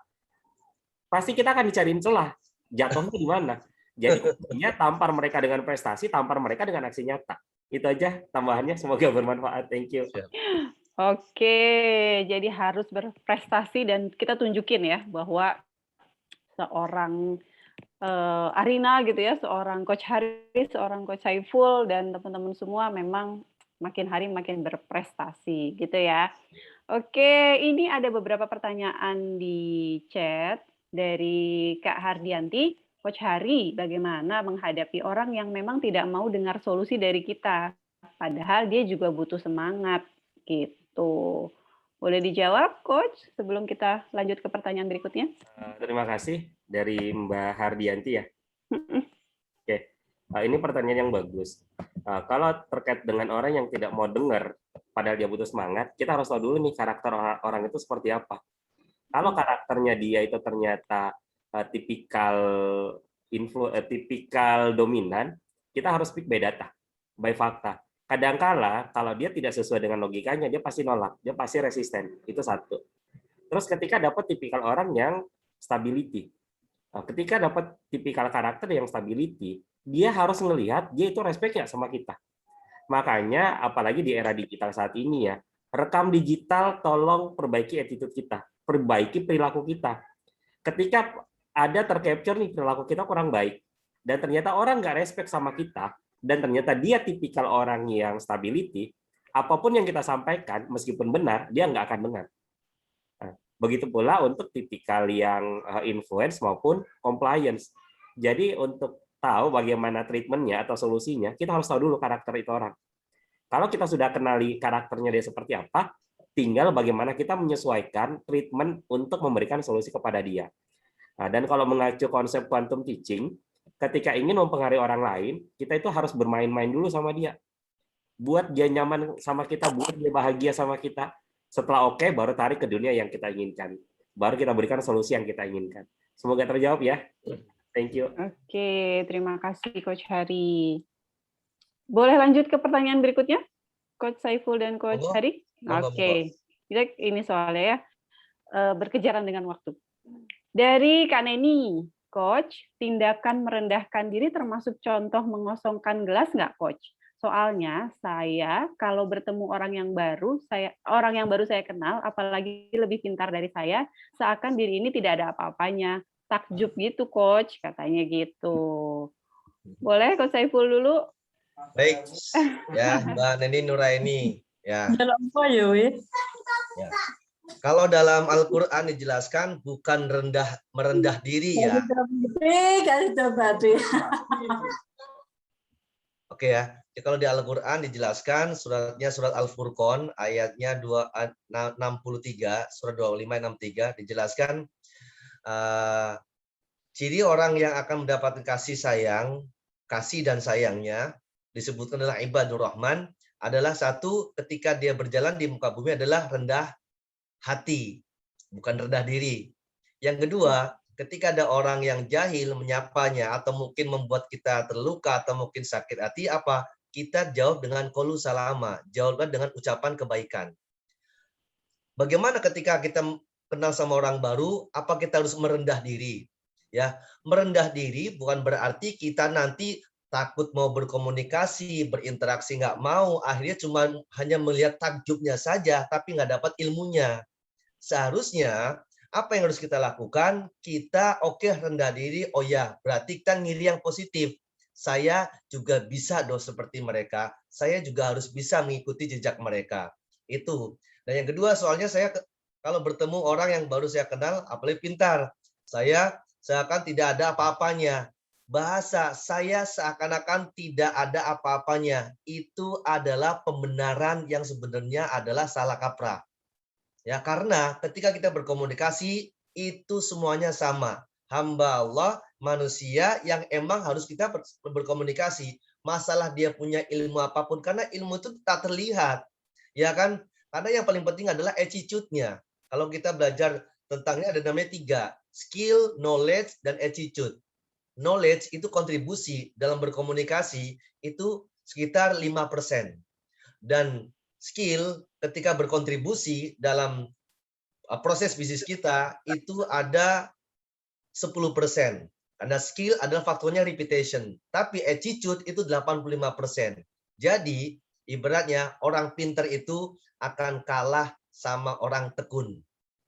pasti kita akan dicariin celah. Jatuhnya di mana? Jadi kuncinya tampar mereka dengan prestasi, tampar mereka dengan aksi nyata. Itu aja tambahannya, semoga bermanfaat. Thank you. Oke, jadi harus berprestasi dan kita tunjukin ya bahwa seorang Arina gitu ya, seorang Coach Haris, seorang Coach Saiful dan teman-teman semua memang makin hari makin berprestasi gitu ya. Oke, ini ada beberapa pertanyaan di chat dari Kak Hardianti. Coach Hari, bagaimana menghadapi orang yang memang tidak mau dengar solusi dari kita, padahal dia juga butuh semangat gitu. Boleh dijawab, Coach, sebelum kita lanjut ke pertanyaan berikutnya? Terima kasih dari Mbak Hardianti ya. Oke, ini pertanyaan yang bagus. Kalau terkait dengan orang yang tidak mau dengar, padahal dia butuh semangat, kita harus tahu dulu nih karakter orang itu seperti apa. Kalau karakternya dia itu ternyata tipikal dominan, kita harus speak by data, by fakta. Kadangkala kalau dia tidak sesuai dengan logikanya, dia pasti nolak, dia pasti resisten. Itu satu. Terus ketika dapat tipikal orang yang stability, ketika dapat tipikal karakter yang stability, dia harus melihat dia itu respect nggak sama kita. Makanya apalagi di era digital saat ini ya, Rekam digital, tolong perbaiki attitude kita, perbaiki perilaku kita. Ketika ada tercapture nih perilaku kita kurang baik, dan ternyata orang nggak respect sama kita, dan ternyata dia tipikal orang yang stability, apapun yang kita sampaikan, meskipun benar, dia nggak akan dengar. Nah, begitu pula untuk tipikal yang influence maupun compliance. Jadi untuk tahu bagaimana treatmentnya atau solusinya, kita harus tahu dulu karakter itu orang. Kalau kita sudah kenali karakternya dia seperti apa, tinggal bagaimana kita menyesuaikan treatment untuk memberikan solusi kepada dia. Nah, dan kalau mengacu konsep quantum teaching, ketika ingin mempengaruhi orang lain, kita itu harus bermain-main dulu sama dia. Buat dia nyaman sama kita, buat dia bahagia sama kita. Setelah oke, baru tarik ke dunia yang kita inginkan. Baru kita berikan solusi yang kita inginkan. Semoga terjawab ya. Thank you. Oke, terima kasih Coach Hari. Boleh lanjut ke pertanyaan berikutnya, Coach Saiful dan Coach Hari? Oke, jadi ini soalnya ya, berkejaran dengan waktu. Dari Kak Neni, Coach, tindakan merendahkan diri termasuk contoh mengosongkan gelas nggak, Coach? Soalnya saya kalau bertemu orang yang baru saya kenal, apalagi lebih pintar dari saya, seakan diri ini tidak ada apa-apanya. Takjub gitu, Coach, katanya gitu. Boleh Coach Saiful dulu? Baik, ya Mbak Neni Nuraini. Ya. Ya. Kalau dalam Al-Quran dijelaskan bukan merendah diri ya. Oke ya. Jadi kalau di Al-Quran dijelaskan suratnya surat Al-Furqan ayatnya 63, surat 2563 dijelaskan ciri orang yang akan mendapatkan kasih dan sayangnya disebutkan adalah ibadur rahman adalah satu ketika dia berjalan di muka bumi adalah rendah hati, bukan rendah diri. Yang kedua, ketika ada orang yang jahil menyapanya atau mungkin membuat kita terluka atau mungkin sakit hati, apa? Kita jawab dengan qaulu salama, jawabkan dengan ucapan kebaikan. Bagaimana ketika kita kenal sama orang baru, apa kita harus merendah diri? Ya, merendah diri bukan berarti kita nanti takut mau berkomunikasi, berinteraksi nggak mau, akhirnya cuma hanya melihat takjubnya saja, tapi nggak dapat ilmunya. Seharusnya apa yang harus kita lakukan? Kita rendah diri, oh ya, berarti kita ngiri yang positif. Saya juga bisa dong seperti mereka, saya juga harus bisa mengikuti jejak mereka. Itu. Dan yang kedua, soalnya saya kalau bertemu orang yang baru saya kenal, apalagi pintar, saya seakan tidak ada apa-apanya. Bahasa saya seakan-akan tidak ada apa-apanya. Itu adalah pembenaran yang sebenarnya adalah salah kaprah. Ya, karena ketika kita berkomunikasi itu semuanya sama. Hamba Allah, manusia yang emang harus kita berkomunikasi. Masalah dia punya ilmu apapun karena ilmu itu tak terlihat. Ya kan? Karena yang paling penting adalah attitude-nya. Kalau kita belajar tentangnya ada namanya 3, skill, knowledge, dan attitude. Knowledge itu kontribusi dalam berkomunikasi itu sekitar 5%. Dan skill ketika berkontribusi dalam proses bisnis kita itu ada 10%. Karena skill adalah faktornya repetition. Tapi attitude itu 85%. Jadi ibaratnya orang pintar itu akan kalah sama orang tekun.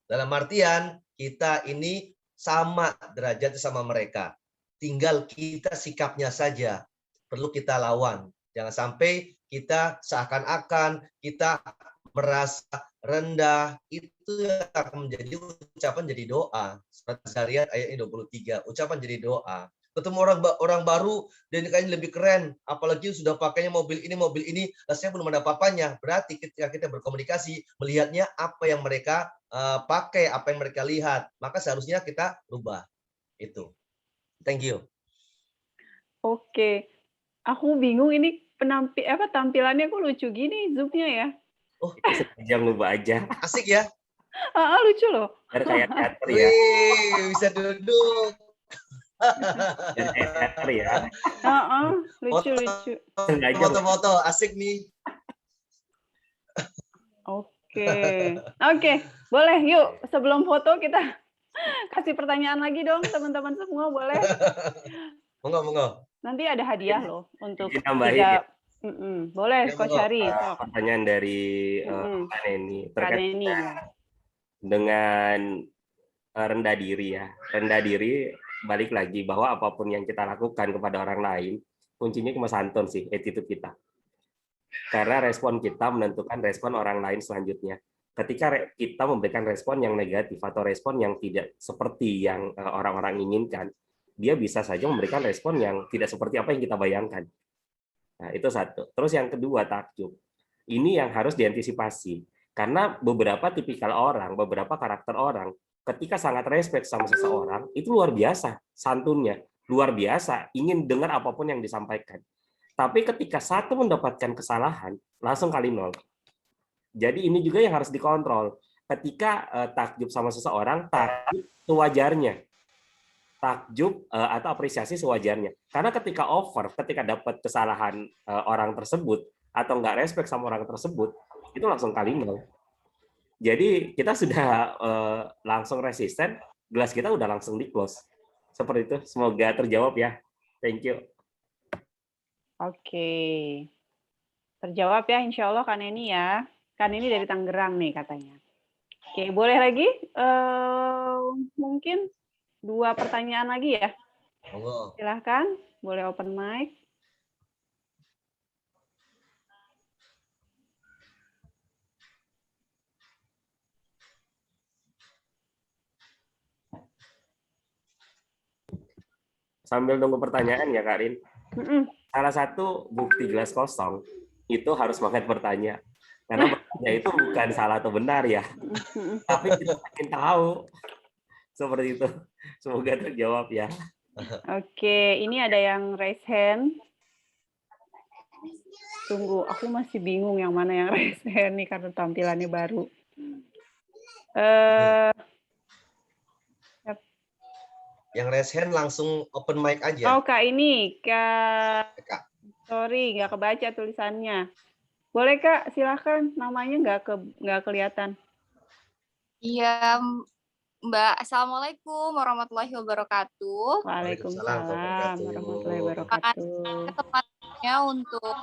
Dalam artian kita ini sama derajatnya sama mereka. Tinggal kita sikapnya saja perlu kita lawan. Jangan sampai kita seakan-akan kita merasa rendah, itu akan menjadi ucapan jadi doa. Surat Zariyat ayat 23, ucapan jadi doa. Ketemu orang baru dan kayaknya lebih keren, apalagi sudah pakainya mobil ini, saya belum ada apa-apanya. Berarti ketika kita berkomunikasi, melihatnya apa yang mereka pakai, apa yang mereka lihat, maka seharusnya kita rubah. Itu. Thank you. Oke, aku bingung ini tampilannya kok lucu gini Zoom-nya ya? Oh, jangan lupa aja. Asik ya? Lucu loh. Biar kayak teater ya. Wih, bisa duduk. Biar kayak teater ya. Lucu. Foto-foto, asik nih. Oke, boleh yuk sebelum foto kita kasih pertanyaan lagi dong teman-teman semua boleh. Monggo. Nanti ada hadiah loh untuk Ditambahin ya. Boleh, Ya, Coach monggo. Hari. Sok. Pertanyaan dari Mm-mm. Kak Neni Kak terkait Neni. dengan rendah diri ya. Rendah diri, balik lagi bahwa apapun yang kita lakukan kepada orang lain, kuncinya cuma santun sih, attitude kita. Karena respon kita menentukan respon orang lain selanjutnya. Ketika kita memberikan respon yang negatif atau respon yang tidak seperti yang orang-orang inginkan, dia bisa saja memberikan respon yang tidak seperti apa yang kita bayangkan. Nah, itu satu. Terus yang kedua, takjub. Ini yang harus diantisipasi. Karena beberapa tipikal orang, beberapa karakter orang, ketika sangat respect sama seseorang, itu luar biasa santunnya. Luar biasa, ingin dengar apapun yang disampaikan. Tapi ketika satu mendapatkan kesalahan, langsung kali nol. Jadi ini juga yang harus dikontrol. Ketika takjub sama seseorang, takjub sewajarnya. Takjub atau apresiasi sewajarnya. Karena ketika over, ketika dapat kesalahan orang tersebut, atau nggak respect sama orang tersebut, itu langsung kali nol. Jadi kita sudah langsung resisten, gelas kita udah langsung di close. Seperti itu. Semoga terjawab ya. Thank you. Oke. Terjawab ya insya Allah Kak Neni ya. Kan ini dari Tangerang nih katanya. Oke, boleh lagi? Mungkin 2 pertanyaan lagi ya. Monggo. Silahkan, boleh open mic. Sambil nunggu pertanyaan ya Kak Rin. Salah satu bukti gelas kosong itu harus banget bertanya. Karena bertanya itu bukan salah atau benar ya. Tapi kita ingin tahu. Seperti itu. Semoga terjawab ya. Oke, ini ada yang raise hand. Tunggu, aku masih bingung yang mana yang raise hand nih karena tampilannya baru. Yang raise hand langsung open mic aja. Oh, Kak ini, Kak. Sorry, nggak kebaca tulisannya. Boleh Kak, silahkan. Namanya nggak kelihatan. Iya, Mbak. Assalamualaikum warahmatullahi wabarakatuh. Waalaikumsalam warahmatullahi wabarakatuh. Kesempatnya untuk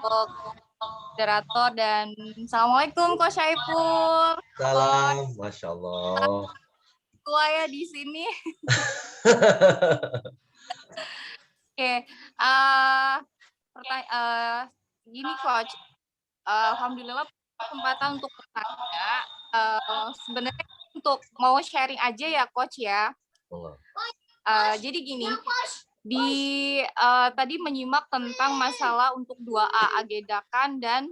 moderator dan Assalamualaikum Coach Syaiful. Salam, Masya Allah. Tua ya di sini. Oke, gini Coach. Alhamdulillah kesempatan untuk bertanya. Sebenarnya untuk mau sharing aja ya Coach ya. Jadi gini, tadi menyimak tentang masalah untuk 2A agedakan dan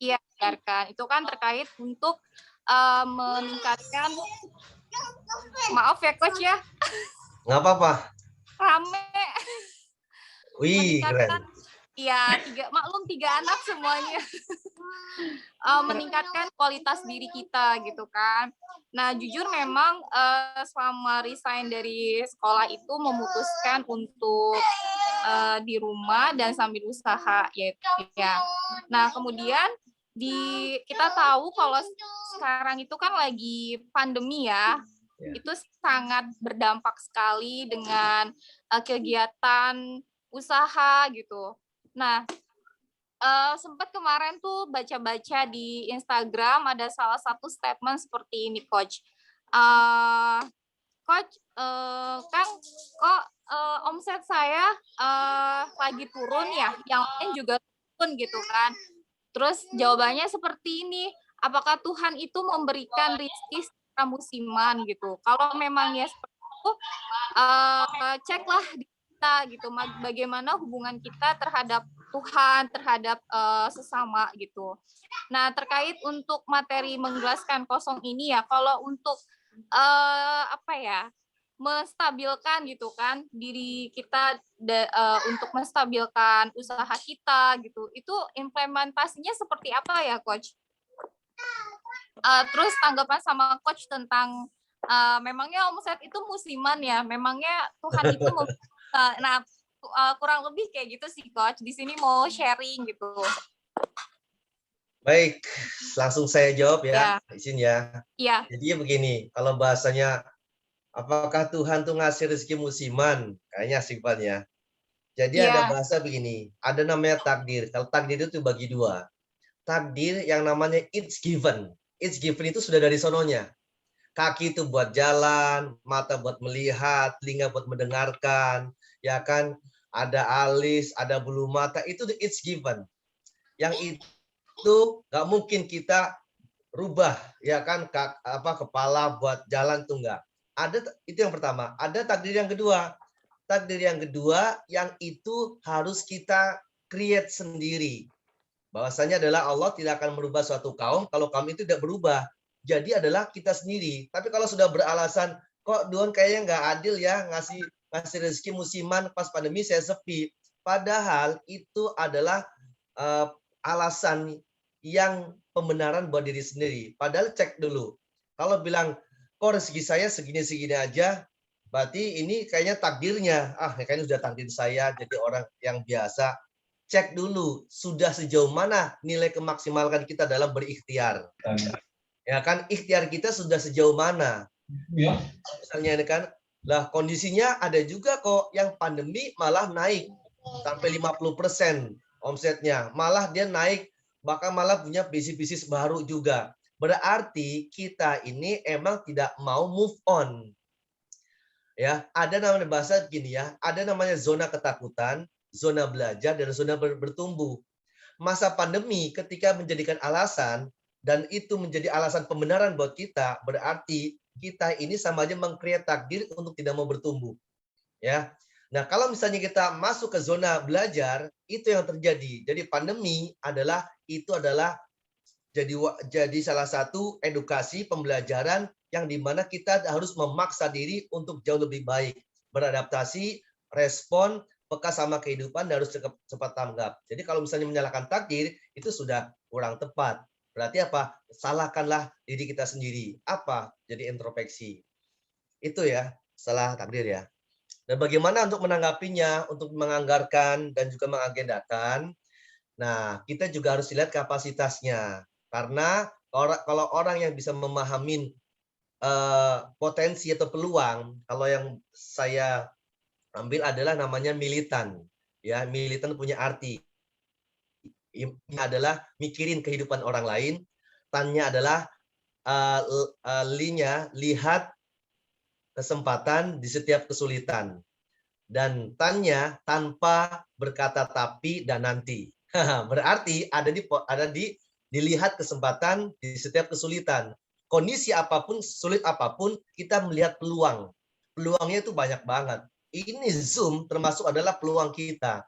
iya anggarkan. Itu kan terkait untuk meningkatkan, maaf ya Coach ya. Nggak apa-apa. Rame. Wih, keren. Iya, 3 anak semuanya. Meningkatkan kualitas diri kita gitu kan. Nah, jujur memang selama resign dari sekolah itu memutuskan untuk di rumah dan sambil usaha ya. Nah, kemudian kita tahu kalau sekarang itu kan lagi pandemi ya. Itu sangat berdampak sekali dengan kegiatan usaha gitu. Nah, sempat kemarin tuh baca-baca di Instagram ada salah satu statement seperti ini, Coach. Coach, Kang, kok omset saya lagi turun ya, yang lain juga turun gitu kan. Terus jawabannya seperti ini, apakah Tuhan itu memberikan rezeki secara musiman gitu? Kalau memang ya seperti itu, ceklah kita gitu, bagaimana hubungan kita terhadap Tuhan, terhadap sesama gitu. Nah, terkait untuk materi menggelaskan kosong ini ya, kalau untuk menstabilkan gitu kan diri kita untuk menstabilkan usaha kita gitu, itu implementasinya seperti apa ya Coach? Terus tanggapan sama Coach tentang memangnya omset itu musiman ya, memangnya Tuhan itu kurang lebih kayak gitu sih Coach. Di sini mau sharing gitu. Baik, langsung saya jawab ya, izin ya. Iya. Jadi begini, kalau bahasanya apakah Tuhan tuh ngasih rezeki musiman? Kayaknya asik banget ya. Jadi Iya. ada bahasa begini, ada namanya takdir. Kalau takdir itu bagi dua. Takdir yang namanya it's given. It's given itu sudah dari sononya. Kaki itu buat jalan, mata buat melihat, telinga buat mendengarkan, ya kan? Ada alis, ada bulu mata, itu it's given. Yang itu nggak mungkin kita rubah, ya kan? Kepala buat jalan tuh enggak. Itu yang pertama. Ada takdir yang kedua. Takdir yang kedua yang itu harus kita create sendiri. Bahwasanya adalah Allah tidak akan merubah suatu kaum kalau kaum itu tidak berubah. Jadi adalah kita sendiri. Tapi kalau sudah beralasan, kok Tuhan kayaknya nggak adil ya ngasih rezeki musiman pas pandemi saya sepi. Padahal itu adalah alasan yang pembenaran buat diri sendiri. Padahal cek dulu. Kalau bilang, kok rezeki saya segini-segini aja, berarti ini kayaknya takdirnya. Kayaknya sudah takdir saya jadi orang yang biasa. Cek dulu, sudah sejauh mana nilai kemaksimalkan kita dalam berikhtiar. Ya kan, ikhtiar kita sudah sejauh mana. Misalnya ini kan, lah kondisinya ada juga kok yang pandemi malah naik sampai 50% omsetnya. Malah dia naik, bahkan malah punya bisnis-bisnis baru juga. Berarti kita ini emang tidak mau move on. Ya, ada namanya bahasa gini ya, ada namanya zona ketakutan, zona belajar, dan zona bertumbuh. Masa pandemi ketika menjadikan alasan, dan itu menjadi alasan pembenaran buat kita, berarti kita ini sama aja meng-create takdir untuk tidak mau bertumbuh. Ya. Nah, kalau misalnya kita masuk ke zona belajar, itu yang terjadi. Jadi pandemi adalah jadi salah satu edukasi pembelajaran yang dimana kita harus memaksa diri untuk jauh lebih baik, beradaptasi, respon, peka sama kehidupan, dan harus cepat tanggap. Jadi kalau misalnya menyalahkan takdir, itu sudah kurang tepat. Berarti apa? Salahkanlah diri kita sendiri. Apa? Jadi introspeksi. Itu ya, salah takdir ya. Dan bagaimana untuk menanggapinya, untuk menganggarkan dan juga mengagendakan. Nah, kita juga harus lihat kapasitasnya. Karena kalau orang yang bisa memahami potensi atau peluang, kalau yang saya ambil adalah namanya militan. Ya, militan punya arti. Ini adalah mikirin kehidupan orang lain. Tannya adalah lihat kesempatan di setiap kesulitan. Dan tannya tanpa berkata tapi dan nanti. Berarti ada dilihat kesempatan di setiap kesulitan. Kondisi apapun, sulit apapun, kita melihat peluang. Peluangnya itu banyak banget. Ini Zoom termasuk adalah peluang kita.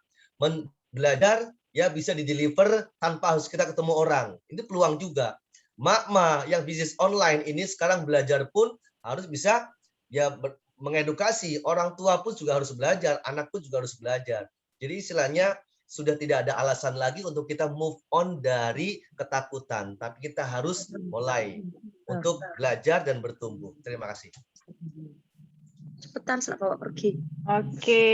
Belajar ya bisa di-deliver tanpa harus kita ketemu orang. Ini peluang juga. Mak-mak yang bisnis online ini sekarang belajar pun harus bisa ya mengedukasi. Orang tua pun juga harus belajar, anak pun juga harus belajar. Jadi istilahnya sudah tidak ada alasan lagi untuk kita move on dari ketakutan. Tapi kita harus mulai untuk belajar dan bertumbuh. Terima kasih. Cepetan setelah Bapak pergi. Oke.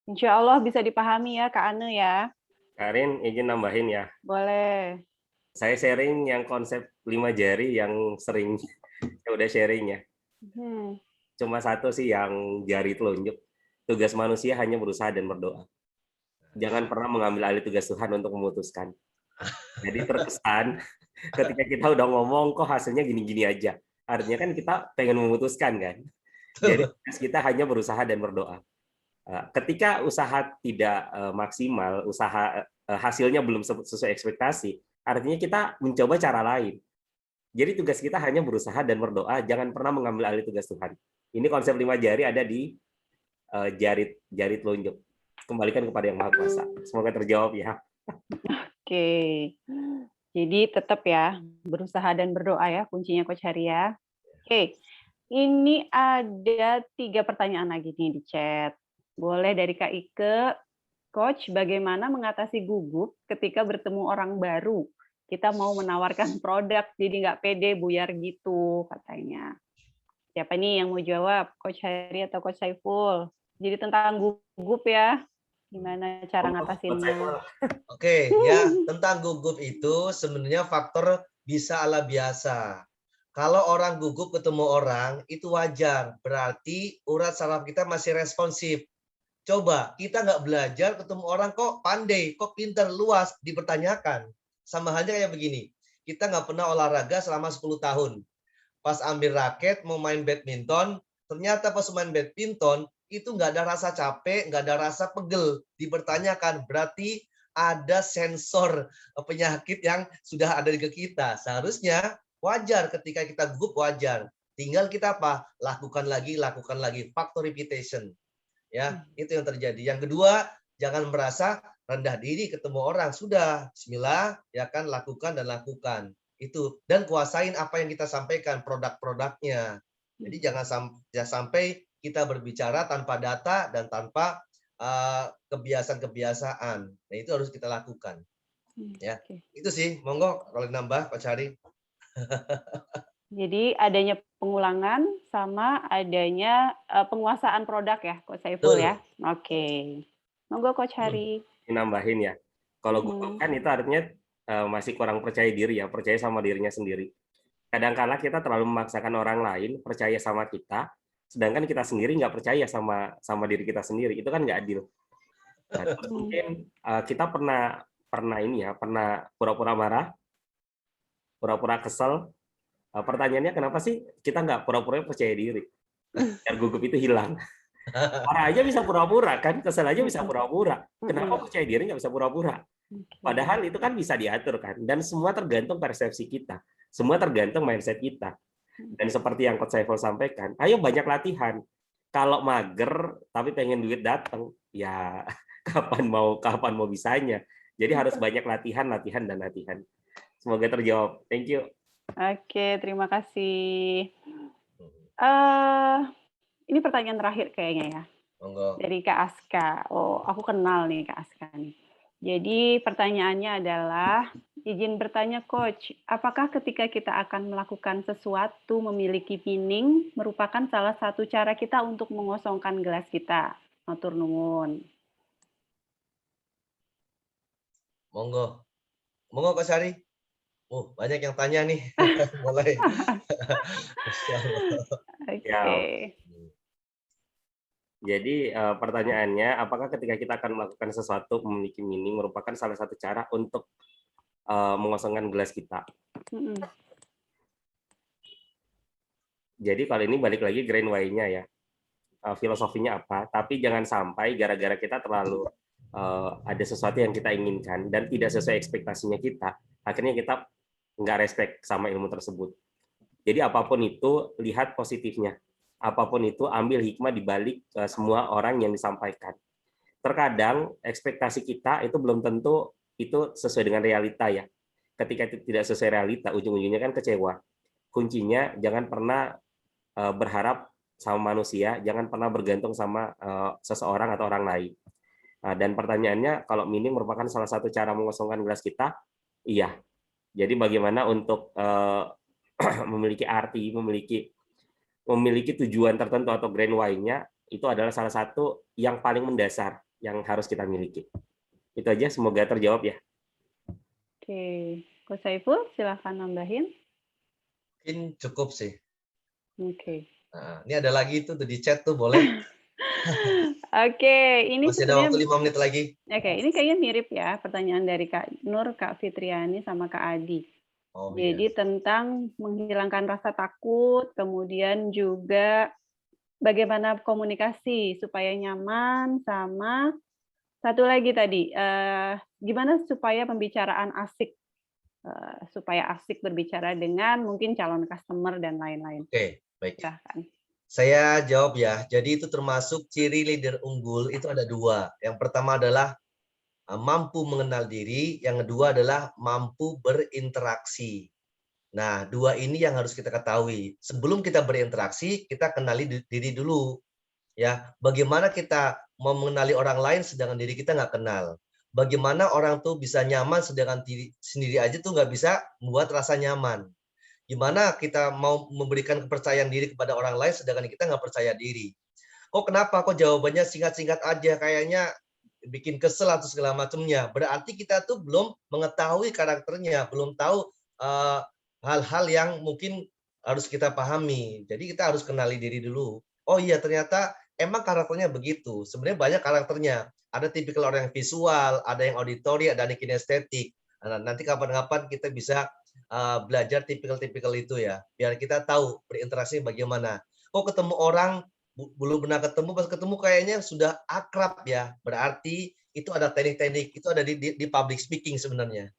Insya Allah bisa dipahami ya Kak Ane ya. Karin, izin nambahin ya. Boleh. Saya sharing yang konsep 5 jari yang sering saya udah sharing ya. Cuma satu sih yang jari telunjuk. Tugas manusia hanya berusaha dan berdoa. Jangan pernah mengambil alih tugas Tuhan untuk memutuskan. Jadi terkesan ketika kita udah ngomong kok hasilnya gini-gini aja. Artinya kan kita pengen memutuskan kan. Jadi kita hanya berusaha dan berdoa. Ketika usaha tidak maksimal, hasilnya belum sesuai ekspektasi, artinya kita mencoba cara lain. Jadi tugas kita hanya berusaha dan berdoa, jangan pernah mengambil alih tugas Tuhan. Ini konsep 5 jari ada di jari telunjuk. Kembalikan kepada Yang Maha Kuasa. Semoga terjawab ya. Oke. Jadi tetap ya berusaha dan berdoa ya kuncinya Coach Hari ya. Oke. Ini ada 3 pertanyaan lagi nih di chat. Boleh dari Kak Ike. Coach, bagaimana mengatasi gugup ketika bertemu orang baru? Kita mau menawarkan produk, jadi nggak pede, buyar gitu katanya. Siapa nih yang mau jawab? Coach Hari atau Coach Saiful? Jadi tentang gugup ya. Gimana cara ngatasinnya? Oke, ya tentang gugup itu sebenarnya faktor bisa ala biasa. Kalau orang gugup ketemu orang itu wajar, berarti urat saraf kita masih responsif. Coba kita nggak belajar ketemu orang kok pandai, kok pinter, luas, dipertanyakan. Sama halnya kayak begini. Kita nggak pernah olahraga selama 10 tahun. Pas ambil raket, mau main badminton, ternyata pas main badminton, itu nggak ada rasa capek, nggak ada rasa pegel. Dipertanyakan, berarti ada sensor penyakit yang sudah ada di kita. Seharusnya wajar ketika kita gugup, wajar. Tinggal kita apa? Lakukan lagi, factor repetition. Ya, itu yang terjadi. Yang kedua, jangan merasa rendah diri ketemu orang. Sudah, bismillah, ya kan, lakukan dan lakukan. Itu. Dan kuasain apa yang kita sampaikan, produk-produknya. Jadi jangan sampai kita berbicara tanpa data dan tanpa kebiasaan-kebiasaan. Nah, itu harus kita lakukan. Ya, itu sih. Monggo kalau nambah, Pak Syari. Jadi adanya pengulangan sama adanya penguasaan produk ya, Coach Saiful ya. Oke. Monggo Coach Hari. Nambahin ya. Kalau gugup kan itu artinya masih kurang percaya diri ya, percaya sama dirinya sendiri. Kadang-kala kita terlalu memaksakan orang lain percaya sama kita, sedangkan kita sendiri nggak percaya sama diri kita sendiri. Itu kan nggak adil. Nah, mungkin kita pernah pura-pura marah, pura-pura kesel. Pertanyaannya kenapa sih kita nggak pura-pura percaya diri? Biar gugup itu hilang. Marah aja bisa pura-pura kan, kesel aja bisa pura-pura. Kenapa percaya diri nggak bisa pura-pura? Padahal itu kan bisa diatur kan. Dan semua tergantung persepsi kita. Semua tergantung mindset kita. Dan seperti yang Coach Saiful sampaikan, ayo banyak latihan. Kalau mager tapi pengen duit datang, ya kapan mau bisanya. Jadi harus banyak latihan. Semoga terjawab. Thank you. Oke, terima kasih. Ini pertanyaan terakhir kayaknya ya. Dari Kak Aska. Oh, aku kenal nih Kak Aska nih. Jadi pertanyaannya adalah, izin bertanya Coach, apakah ketika kita akan melakukan sesuatu memiliki meaning merupakan salah satu cara kita untuk mengosongkan gelas kita? Matur nuwun. Monggo Kak Syari. Oh, banyak yang tanya nih. Mulai. Oke. Jadi pertanyaannya, apakah ketika kita akan melakukan sesuatu memiliki meaning merupakan salah satu cara untuk mengosongkan gelas kita? Jadi kalau ini balik lagi grand why-nya ya, filosofinya apa? Tapi jangan sampai gara-gara kita terlalu ada sesuatu yang kita inginkan dan tidak sesuai ekspektasinya kita, akhirnya kita nggak respect sama ilmu tersebut. Jadi apapun itu, lihat positifnya. Apapun itu, ambil hikmah di balik semua orang yang disampaikan. Terkadang ekspektasi kita itu belum tentu itu sesuai dengan realita ya. Ketika itu tidak sesuai realita, ujung-ujungnya kan kecewa. Kuncinya jangan pernah berharap sama manusia, jangan pernah bergantung sama seseorang atau orang lain. Dan pertanyaannya, kalau meaning merupakan salah satu cara mengosongkan gelas kita, iya. Jadi bagaimana untuk memiliki arti, memiliki tujuan tertentu atau grand why-nya, itu adalah salah satu yang paling mendasar yang harus kita miliki. Itu aja, semoga terjawab ya. Oke, Coach Saiful silahkan nambahin. Mungkin cukup sih. Oke. Nah, ini ada lagi tuh di chat tuh, boleh? Oke, ini masih ada waktu 5 menit lagi. Oke, ini kayaknya mirip ya pertanyaan dari Kak Nur, Kak Fitriani, sama Kak Adi. Jadi tentang menghilangkan rasa takut, kemudian juga bagaimana komunikasi supaya nyaman, sama satu lagi tadi, gimana supaya pembicaraan asik, supaya asik berbicara dengan mungkin calon customer dan lain-lain. Oke, baik. Silahkan. Saya jawab ya. Jadi itu termasuk ciri leader unggul itu ada 2. Yang pertama adalah mampu mengenal diri, yang kedua adalah mampu berinteraksi. Nah, 2 ini yang harus kita ketahui. Sebelum kita berinteraksi, kita kenali diri dulu. Ya, bagaimana kita mau mengenali orang lain sedangkan diri kita nggak kenal. Bagaimana orang tuh bisa nyaman sedangkan diri sendiri aja tuh nggak bisa membuat rasa nyaman. Gimana kita mau memberikan kepercayaan diri kepada orang lain sedangkan kita nggak percaya diri. Kok kenapa? Kok jawabannya singkat-singkat aja, kayaknya bikin kesel atau segala macamnya. Berarti kita tuh belum mengetahui karakternya, belum tahu hal-hal yang mungkin harus kita pahami. Jadi kita harus kenali diri dulu. Oh iya, ternyata emang karakternya begitu. Sebenarnya banyak karakternya. Ada tipikal orang yang visual, ada yang auditory, ada yang kinestetik. Nah, nanti kapan-kapan kita bisa belajar tipikal-tipikal itu ya, biar kita tahu berinteraksi bagaimana. Oh, ketemu orang belum pernah ketemu, pas ketemu kayaknya sudah akrab ya. Berarti itu ada teknik-teknik, itu ada di public speaking sebenarnya.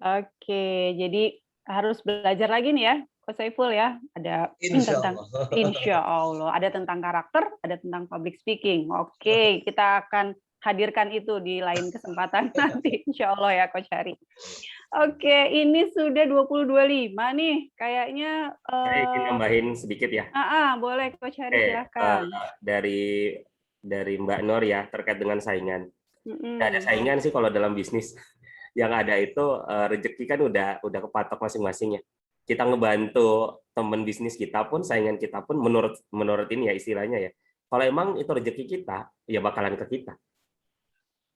Oke, jadi harus belajar lagi nih ya, Coach Saiful ya. Ada Insya tentang Allah. Insya Allah, ada tentang karakter, ada tentang public speaking. Oke, kita akan hadirkan itu di lain kesempatan nanti, Insya Allah ya, Coach Hari. Oke, ini sudah 20.25 nih, kayaknya. Saya ingin nambahin sedikit ya. Boleh, Coach Hari, silakan. Dari Mbak Nur ya, terkait dengan saingan. Nggak ada saingan sih kalau dalam bisnis. Yang ada itu rezeki kan udah kepatok masing-masing ya. Kita ngebantu teman bisnis kita pun, saingan kita pun menurut ini ya istilahnya ya. Kalau emang itu rezeki kita, ya bakalan ke kita.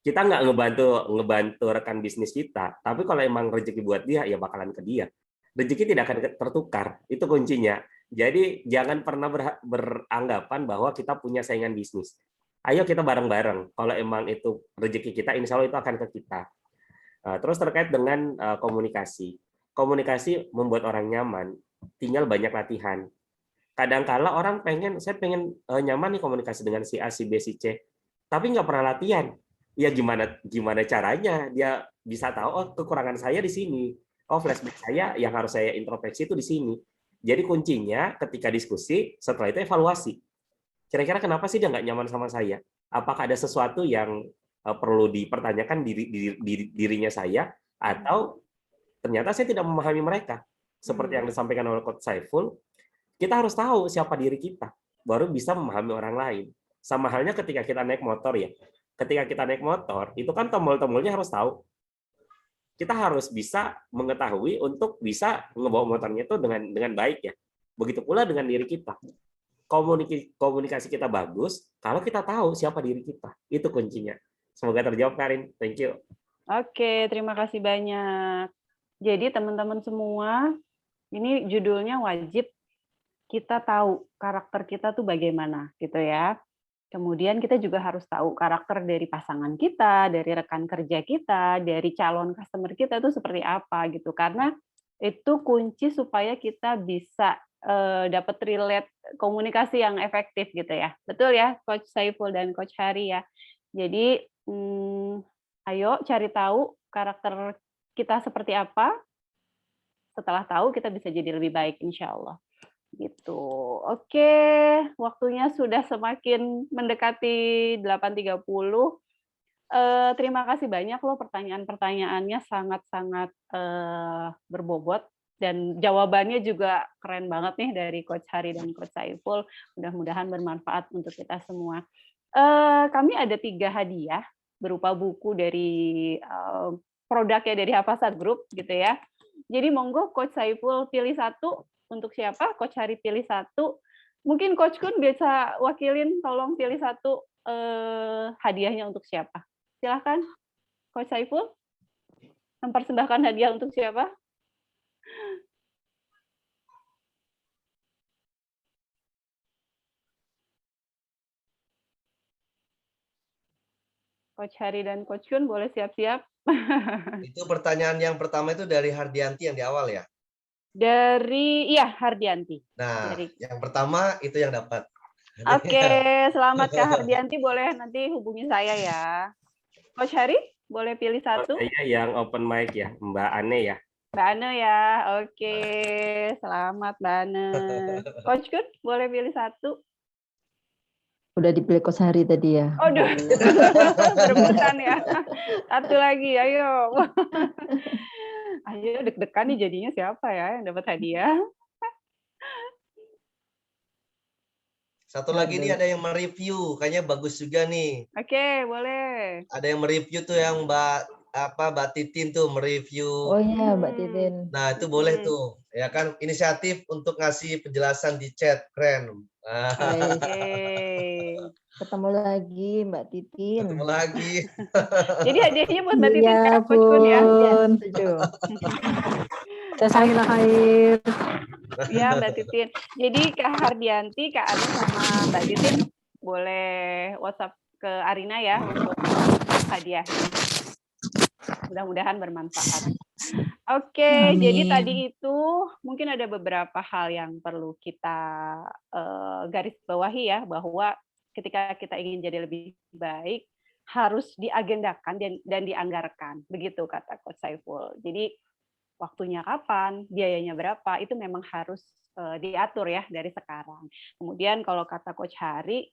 Kita nggak ngebantu rekan bisnis kita, tapi kalau emang rezeki buat dia, ya bakalan ke dia. Rezeki tidak akan tertukar, itu kuncinya. Jadi jangan pernah beranggapan bahwa kita punya saingan bisnis. Ayo kita bareng-bareng. Kalau emang itu rezeki kita, insya Allah itu akan ke kita. Terus terkait dengan komunikasi. Komunikasi membuat orang nyaman, tinggal banyak latihan. Kadang-kala orang saya pengen nyaman nih komunikasi dengan si A, si B, si C, tapi nggak pernah latihan. Ya gimana caranya dia bisa tahu, oh kekurangan saya di sini, oh flashback saya yang harus saya introspeksi itu di sini. Jadi kuncinya ketika diskusi, setelah itu evaluasi. Kira-kira kenapa sih dia nggak nyaman sama saya? Apakah ada sesuatu yang perlu dipertanyakan dirinya saya, atau ternyata saya tidak memahami mereka. Seperti yang disampaikan oleh Coach Saiful, kita harus tahu siapa diri kita, baru bisa memahami orang lain. Sama halnya ketika kita naik motor ya. Ketika kita naik motor, itu kan tombol-tombolnya harus tahu. Kita harus bisa mengetahui untuk bisa ngebawa motornya itu dengan baik ya. Begitu pula dengan diri kita. Komunikasi kita bagus kalau kita tahu siapa diri kita. Itu kuncinya. Semoga terjawab, Karin. Thank you. Oke, terima kasih banyak. Jadi teman-teman semua, ini judulnya wajib kita tahu karakter kita tuh bagaimana, gitu ya. Kemudian kita juga harus tahu karakter dari pasangan kita, dari rekan kerja kita, dari calon customer kita itu seperti apa, gitu. Karena itu kunci supaya kita bisa dapat relate komunikasi yang efektif, gitu ya. Betul ya, Coach Saiful dan Coach Hari ya. Jadi ayo cari tahu karakter kita seperti apa. Setelah tahu kita bisa jadi lebih baik insya Allah. Gitu. Oke, waktunya sudah semakin mendekati 8.30. Terima kasih banyak loh, pertanyaan-pertanyaannya sangat-sangat berbobot dan jawabannya juga keren banget nih dari Coach Hari dan Coach Saiful. Mudah-mudahan bermanfaat untuk kita semua. Kami ada 3 hadiah berupa buku dari produknya dari Hafazat Group gitu ya. Jadi monggo Coach Saiful pilih satu untuk siapa, Coach Hari pilih satu. Mungkin Coach Kun bisa wakilin, tolong pilih satu hadiahnya untuk siapa. Silahkan Coach Saiful mempersembahkan hadiah untuk siapa? Coach Hari dan Coach Kun boleh siap-siap. Itu pertanyaan yang pertama itu dari Hardianti yang di awal ya? Hardianti. Nah, yang pertama itu yang dapat. Oke, selamat Kak Hardianti, boleh nanti hubungi saya ya. Coach Hari, boleh pilih satu? Saya yang open mic ya, Mbak Ane ya. Mbak Ane ya, oke. Selamat Mbak Ane. Coach Kun, boleh pilih satu? Udah dipilih Coach Hari tadi ya. Aduh, berebutan ya. Satu lagi, ayo. Ayo, deg-degan nih jadinya siapa ya yang dapat hadiah? Satu lagi nih ada yang mereview, kayaknya bagus juga nih. Oke, boleh. Ada yang mereview tuh yang Mbak Titin tuh mereview. Oh iya, Mbak Titin. Nah, itu boleh tuh. Ya kan, inisiatif untuk ngasih penjelasan di chat, keren. Ketemu lagi Mbak Titin. Ketemu lagi. Jadi hadiahnya buat Mbak Titin ya, Coach Kun ya. Setuju. Jazakallah khair. Ya, Mbak Titin. Jadi Kak Hardianti, Kak Anu sama Mbak Titin boleh WhatsApp ke Arina ya untuk hadiah. Mudah-mudahan bermanfaat. Oke, jadi tadi itu mungkin ada beberapa hal yang perlu kita garis bawahi ya, bahwa ketika kita ingin jadi lebih baik harus diagendakan dan dianggarkan. Begitu kata Coach Saiful. Jadi waktunya kapan, biayanya berapa, itu memang harus diatur ya dari sekarang. Kemudian kalau kata Coach Hari,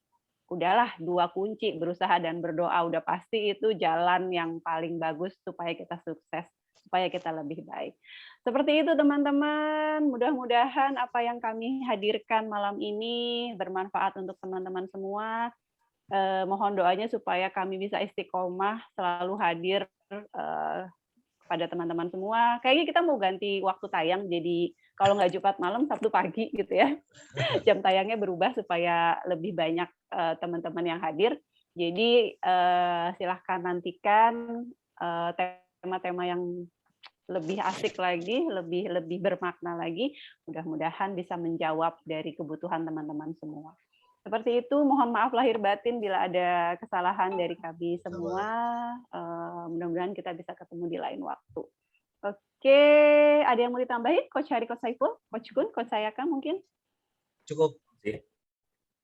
udahlah 2 kunci, berusaha dan berdoa, udah pasti itu jalan yang paling bagus supaya kita sukses, supaya kita lebih baik. Seperti itu teman-teman, mudah-mudahan apa yang kami hadirkan malam ini bermanfaat untuk teman-teman semua. Mohon doanya supaya kami bisa istiqomah selalu hadir pada teman-teman semua. Kayaknya kita mau ganti waktu tayang, jadi kalau nggak Jumat malam, Sabtu pagi gitu ya. Jam tayangnya berubah supaya lebih banyak teman-teman yang hadir. Jadi silahkan nantikan tema-tema yang lebih asik lagi, lebih bermakna lagi. Mudah-mudahan bisa menjawab dari kebutuhan teman-teman semua. Seperti itu, mohon maaf lahir batin bila ada kesalahan dari kami semua. Mudah-mudahan kita bisa ketemu di lain waktu. Oke, ada yang mau ditambahin? Coach Hari, Coach Saiful, Coach Kun, Coach Sayaka mungkin? Cukup.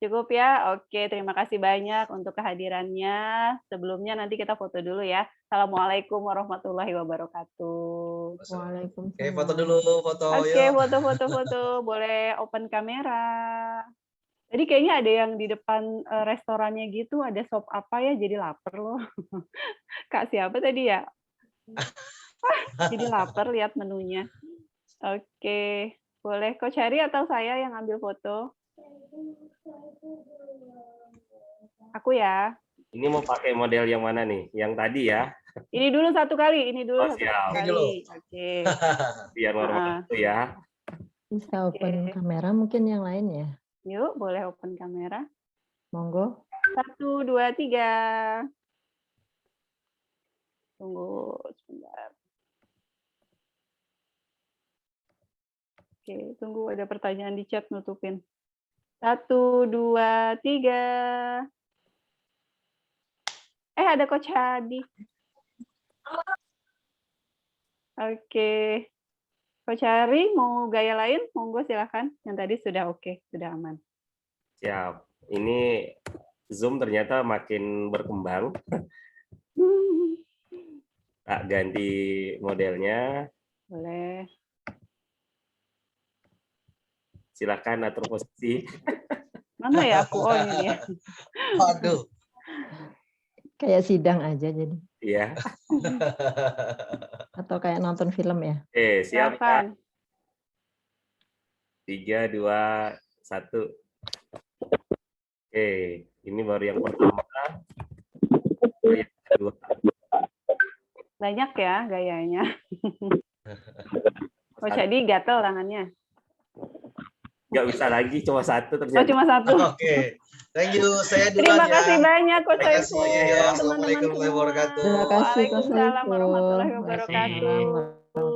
Cukup ya? Oke, terima kasih banyak untuk kehadirannya. Sebelumnya nanti kita foto dulu ya. Assalamualaikum warahmatullahi wabarakatuh. Waalaikumsalam. Oke, foto dulu, foto. Oke, Yuk. foto. Boleh open kamera. Tadi kayaknya ada yang di depan restorannya gitu, ada sop apa ya, jadi lapar loh. Kak siapa tadi ya? Jadi lapar lihat menunya. Oke, boleh Coach Hari atau saya yang ambil foto? Aku ya. Ini mau pakai model yang mana nih? Yang tadi ya? Ini dulu satu kali, Oh, siap. kali. Oke. Biar normal itu ya. Bisa open kamera mungkin yang lain ya. Yuk, boleh open kamera. Monggo. 1, 2, 3. Tunggu sebentar. Oke, tunggu ada pertanyaan di chat nutupin. 1, 2, 3. Ada Coach Hadi. Oke. Coach Hari mau gaya lain? Monggo silakan. Yang tadi sudah oke, sudah aman. Siap. Ini Zoom ternyata makin berkembang. Tak ganti modelnya. Boleh. Silakan atur posisi. Mana ya aku? Oh ini ya. Waduh. Kayak sidang aja jadi. Iya. Atau kayak nonton film ya. Siap ya. Silakan. 3, 2, 1. Ini baru yang pertama. Yang kedua. Banyak ya gayanya. Oh, jadi gatel tangannya. Nggak bisa lagi, cuma 1 ternyata. Oh, cuma 1. Oke. Thank you. Saya duluan Terima kasih banyak Coach Terima kasih. Saiful. Ya, Teman-teman Assalamualaikum warahmatullahi semua. wabarakatuh. Terima kasih Coach Waalaikumsalam Saiful. warahmatullahi wabarakatuh. Waalaikumsalam.